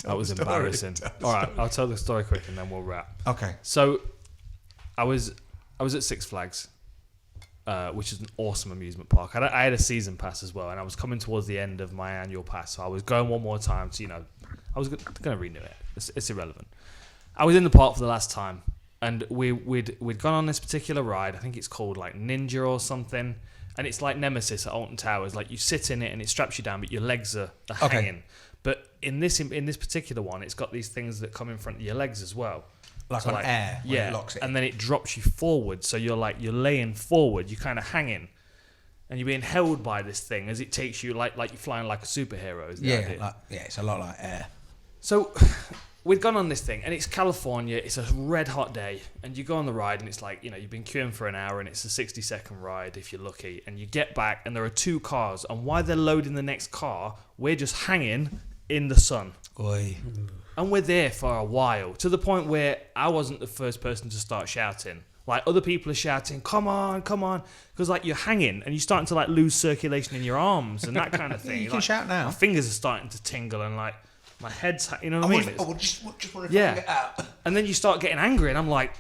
That was embarrassing. All right, I'll tell the story quick and then we'll wrap. Okay. So, I was at Six Flags. Which is an awesome amusement park. I had a season pass as well, and I was coming towards the end of my annual pass, so I was going one more time to, I was going to renew it. It's irrelevant. I was in the park for the last time, and we'd gone on this particular ride. I think it's called like Ninja or something, and it's like Nemesis at Alton Towers. Like you sit in it and it straps you down, but your legs are hanging. But in this particular one, it's got these things that come in front of your legs as well. Like on air, when it locks it in. And then it drops you forward, so you're laying forward, you're kind of hanging, and you're being held by this thing as it takes you like you're flying like a superhero. Is the idea. It's a lot like air. So we'd gone on this thing, and it's California. It's a red hot day, and you go on the ride, and it's like you've been queuing for an hour, and it's a 60-second ride if you're lucky, and you get back, and there are 2 cars, and while they're loading the next car, we're just hanging in the sun. Oi. And we're there for a while, to the point where I wasn't the first person to start shouting. Like, other people are shouting, come on, because, like, you're hanging, and you're starting to, like, lose circulation in your arms and that kind of thing. You can shout now. My fingers are starting to tingle, and, like, my head's, you know what I mean? I just want to yeah. get out. And then you start getting angry, and I'm, like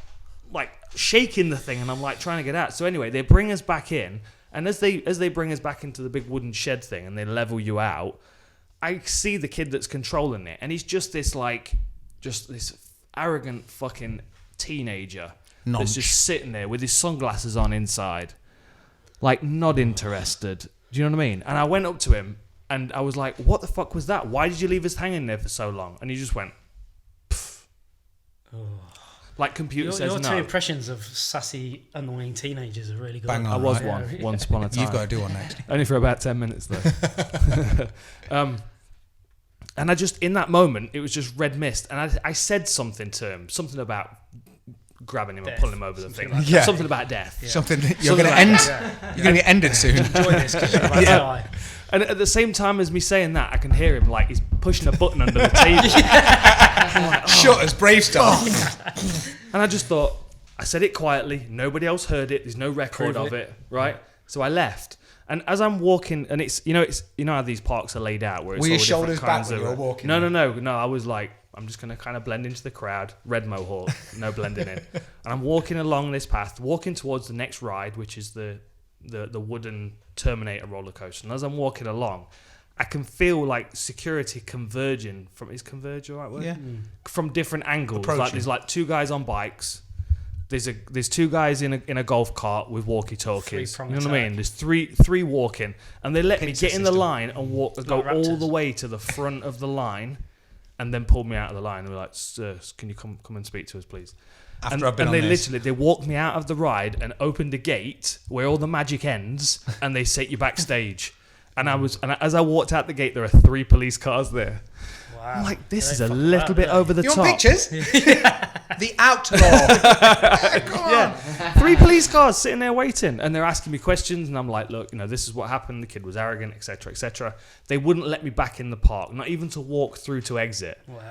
shaking the thing, and I'm, like, trying to get out. So, anyway, they bring us back in, and as they bring us back into the big wooden shed thing, and they level you out, I see the kid that's controlling it, and he's just this arrogant fucking teenager that's just sitting there with his sunglasses on inside, like not interested. Do you know what I mean? And I went up to him and I was like, "What the fuck was that? Why did you leave us hanging there for so long?" And he just went, "Pff." Like computer says your no. 2 impressions of sassy, annoying teenagers are really good. Bang on, I was right? once upon a time. You've got to do one next. Only for about 10 minutes though. And I just, in that moment, it was just red mist. And I said something to him, something about grabbing him and pulling him over the thing. Like that. Something about death. Yeah. Something you're going to end. You're going to be ended soon. Enjoy this because you're about to die. And at the same time as me saying that, I can hear him like he's pushing a button under the table. I'm like, Shutters, Brave Star. And I just thought, I said it quietly. Nobody else heard it. There's no record of it, right? So I left. And as I'm walking, and it's how these parks are laid out, where it's were all your different shoulders kinds back when of, you were walking? No. I was like, I'm just gonna kind of blend into the crowd, red mohawk, no blending in. And I'm walking along this path, walking towards the next ride, which is the wooden Terminator roller coaster. And as I'm walking along, I can feel like security converging from. Is converge the right word? Yeah. From different angles. Approaching. Like there's like 2 guys on bikes. there's two guys in a golf cart with walkie-talkies. You know what I mean? attack. There's three walking, and they let me Pincer get in the system. line and go like all Raptors. the way to the front of the line, and then pulled me out of the line. They were like, "Sir, can you come and speak to us, please?" After I've been and on they this. literally walked me out of the ride and opened a gate where all the magic ends, and they set you backstage. And as I walked out the gate, there are 3 police cars there. Wow. I'm like, this They is a fuck little that, bit don't over the You top. want pictures? The outlaw. Come on. Yeah, 3 police cars sitting there waiting, and they're asking me questions, and I'm like, look, this is what happened. The kid was arrogant, etc., etc. They wouldn't let me back in the park, not even to walk through to exit. Wow.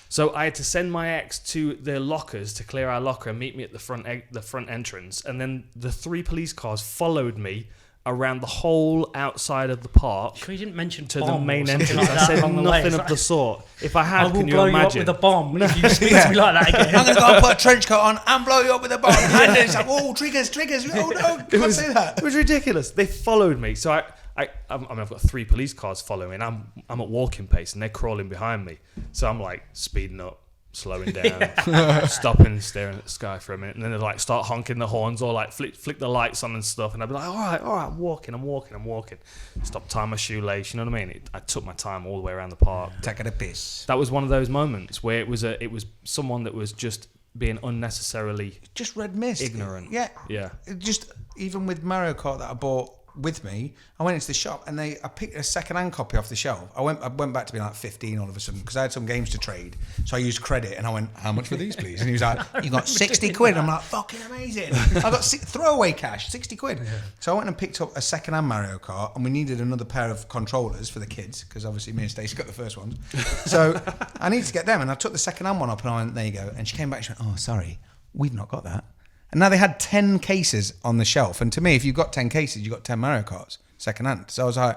So I had to send my ex to their lockers to clear our locker and meet me at the front entrance, and then the 3 police cars followed me around the whole outside of the park Sure, you didn't mention to bomb the or main something entrance. like I that said along the way. nothing It's of the sort. If I I had, will can you blow you up imagine? with a bomb if you speak to me like that again. I'm going to go and put a trench coat on and blow you up with a bomb. And it's like, oh, triggers. Oh, no, can't say that. It was ridiculous. They followed me. So I mean, I've got 3 police cars following. I'm at walking pace, and they're crawling behind me. So I'm like speeding up, slowing down, stopping, staring at the sky for a minute, and then they like start honking the horns or like flick the lights on and stuff. And I'd be like, all right, I'm walking. Stop, tie my shoelace. You know what I mean? I took my time all the way around the park. Taking a piss. That was one of those moments where it was someone that was just being unnecessarily Just red mist. ignorant. Yeah. Yeah. It just, even with Mario Kart that I bought with me, I went into the shop and I picked a second-hand copy off the shelf. I went back to being like 15 all of a sudden because I had some games to trade. So I used credit and I went, how much for these, please? And he was like, you got 60 quid. I'm like, fucking amazing. I got throwaway cash, 60 quid. Yeah. So I went and picked up a second-hand Mario Kart, and we needed another pair of controllers for the kids because obviously me and Stacey got the first ones. So I needed to get them, and I took the second-hand one up and I went, there you go. And she came back and she went, oh, sorry, we've not got that. And now they had 10 cases on the shelf. And to me, if you've got 10 cases, you've got 10 Mario Karts secondhand. So I was like,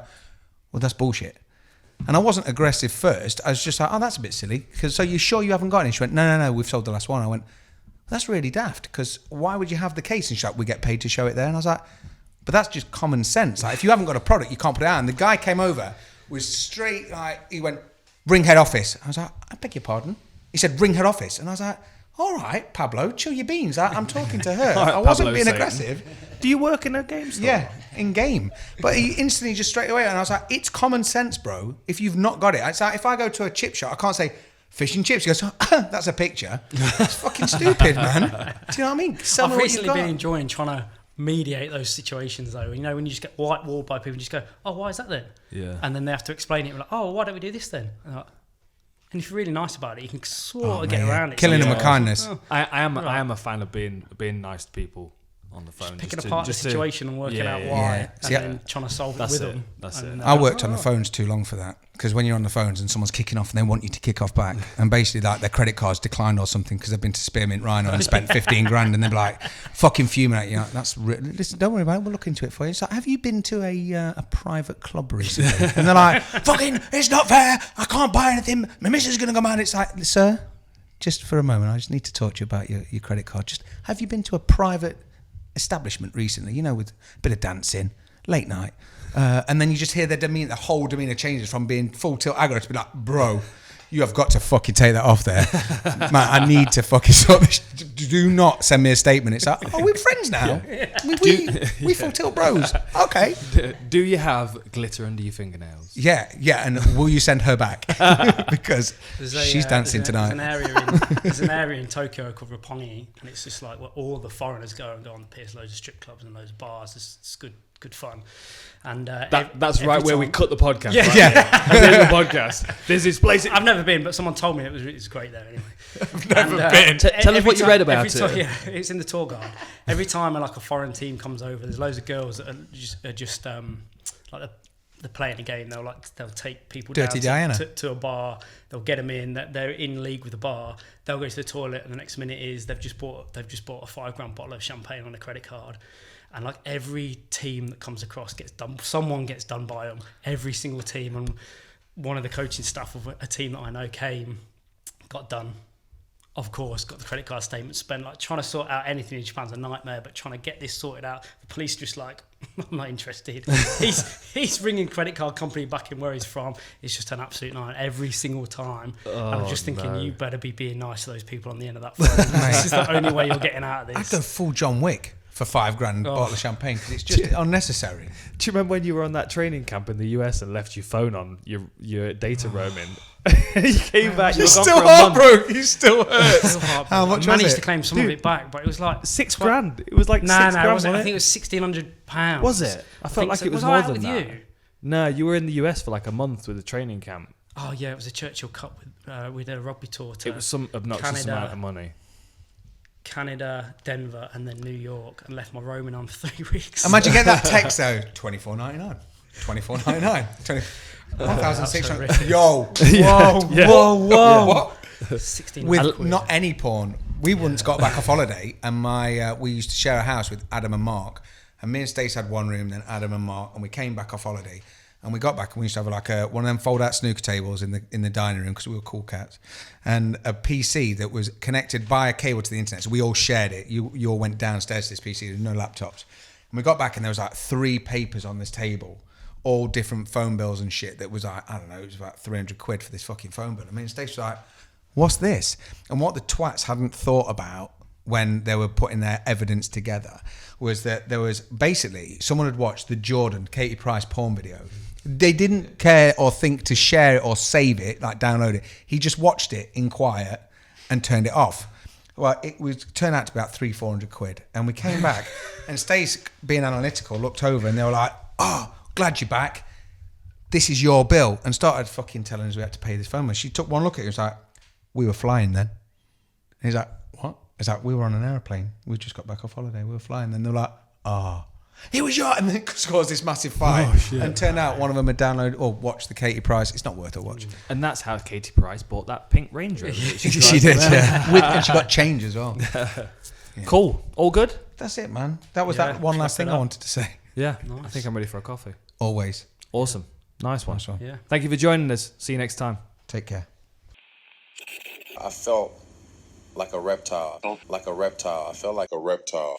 well, that's bullshit. And I wasn't aggressive first. I was just like, oh, that's a bit silly. So you sure you haven't got any? She went, no, we've sold the last one. I went, that's really daft, because why would you have the case? And she's like, we get paid to show it there. And I was like, but that's just common sense. Like, if you haven't got a product, you can't put it out. And the guy came over, was straight, like, he went, ring head office. I was like, I beg your pardon? He said, ring head office. And I was like, all right, Pablo, chill your beans. I'm talking to her. All right, I wasn't Pablo being saying. aggressive. Do you work in a game store? Yeah, in game. But he instantly just straight away, and I was like, it's common sense, bro. If you've not got it, it's like if I go to a chip shop, I can't say fish and chips. He goes, oh, that's a picture. It's fucking stupid, man. Do you know what I mean? Sell me I've what you've recently got. been enjoying trying to mediate those situations, though. You know, when you just get white-walled by people, and you just go, oh, why is that then? Yeah. And then they have to explain it. We're like, oh, why don't we do this then? And if you're really nice about it, you can sort of get man, around it. Killing them with Yeah. kindness. Oh. I am a fan of being nice to people on the phone. Picking just apart to, the situation and working out yeah, why, yeah. and See, then trying to solve it that's with it, them. that's And, it. I worked on the phones too long for that, because when you're on the phones and someone's kicking off and they want you to kick off back, and basically like their credit card's declined or something because they've been to Spearmint Rhino and spent 15 grand, and they're like fucking fuming at you. Like, listen, don't worry about it, we'll look into it for you. It's like, have you been to a private club recently? And they're like, fucking, it's not fair, I can't buy anything, my missus is going to go mad. It's like, sir, just for a moment, I just need to talk to you about your credit card. Just, have you been to a private establishment recently, you know, with a bit of dancing, late night, and then you just hear the whole demeanour changes from being full tilt aggro to be like, bro, you have got to fucking take that off there. Man, I need to fucking sort this. Do not send me a statement. It's like, oh, we're friends now. We full tilt bros. Okay. Do you have glitter under your fingernails? Yeah, and will you send her back? Because she's dancing tonight. There's an area in Tokyo called Roppongi, and it's just like where all the foreigners go on the piers, loads of strip clubs and loads of bars. It's good fun. And That's right where we cut the podcast. Yeah, right? yeah. At the end of the podcast. There's this place. I've never been, but someone told me it's great there anyway. I've never been. Tell us what you read about it. Yeah, it's in the tour guide. Every time a foreign team comes over, there's loads of girls that are just like they're playing a game. They'll take people Dirty down Diana. to a bar. They'll get them in. They're in league with the bar. They'll go to the toilet, and the next minute is they've just bought a £5 bottle of champagne on a credit card. And like every team that comes across gets done. Someone gets done by them. Every single team. And one of the coaching staff of a team that I know got done. Of course, got the credit card statement spent. Like trying to sort out anything in Japan's a nightmare. But trying to get this sorted out, the police just like I'm not interested. He's ringing credit card company back in where he's from. It's just an absolute nightmare every single time. And I'm just thinking, you better be being nice to those people on the end of that phone. This is the only way you're getting out of this. I'd go full John Wick for $5,000 bottle of champagne because it's just unnecessary. Do you remember when you were on that training camp in the US and left your phone on your data roaming? You came back. You're still heartbroken. You still hurt. How much was it? I managed to claim some of it back, but it was like $6,000. It was like $6,000. I think it was £1,600. Was it? I felt like it was more than that. You? No, you were in the US for like a month with a training camp. Oh yeah, it was a Churchill Cup with a rugby tour. It was some obnoxious amount of money. Canada, Denver, and then New York, and left my roaming on for 3 weeks. Imagine get that text though, $24.99, $24.99, $1,600. Yo, whoa! What? 16 with not any porn. We once got back off holiday, and we used to share a house with Adam and Mark, and me and Stace had one room, then Adam and Mark, and we came back off holiday. And we got back and we used to have like one of them fold-out snooker tables in the dining room because we were cool cats, and a PC that was connected by a cable to the internet. So we all shared it. You all went downstairs to this PC. There were no laptops. And we got back and there was like 3 papers on this table, all different phone bills and shit. That was like, I don't know, it was about £300 for this fucking phone bill. I mean, Stacey was like, "What's this?" And what the twats hadn't thought about when they were putting their evidence together was that there was basically someone had watched the Jordan Katie Price porn video. They didn't care or think to share it or save it, like download it. He just watched it in quiet and turned it off. Well, it was turned out to be about £300-400, and we came back, and Stace, being analytical, looked over and they were like, "Oh, glad you're back. This is your bill," and started fucking telling us we had to pay this phone bill. She took one look at it and was like, "We were flying then." And he's like, "What?" It's like, "We were on an aeroplane. We just got back off holiday. We were flying." Then they're like, "Oh. It was your," and then it caused this massive fight. And turned out one of them had downloaded or watched the Katie Price. It's not worth a watch. And that's how Katie Price bought that pink Range Rover. She did, yeah. And she got change as well. Yeah. Cool. All good? That's it, man. That was that one last thing I wanted to say. Yeah. Nice. I think I'm ready for a coffee. Always. Awesome. Nice one. Yeah. Thank you for joining us. See you next time. Take care. I felt like a reptile. I felt like a reptile.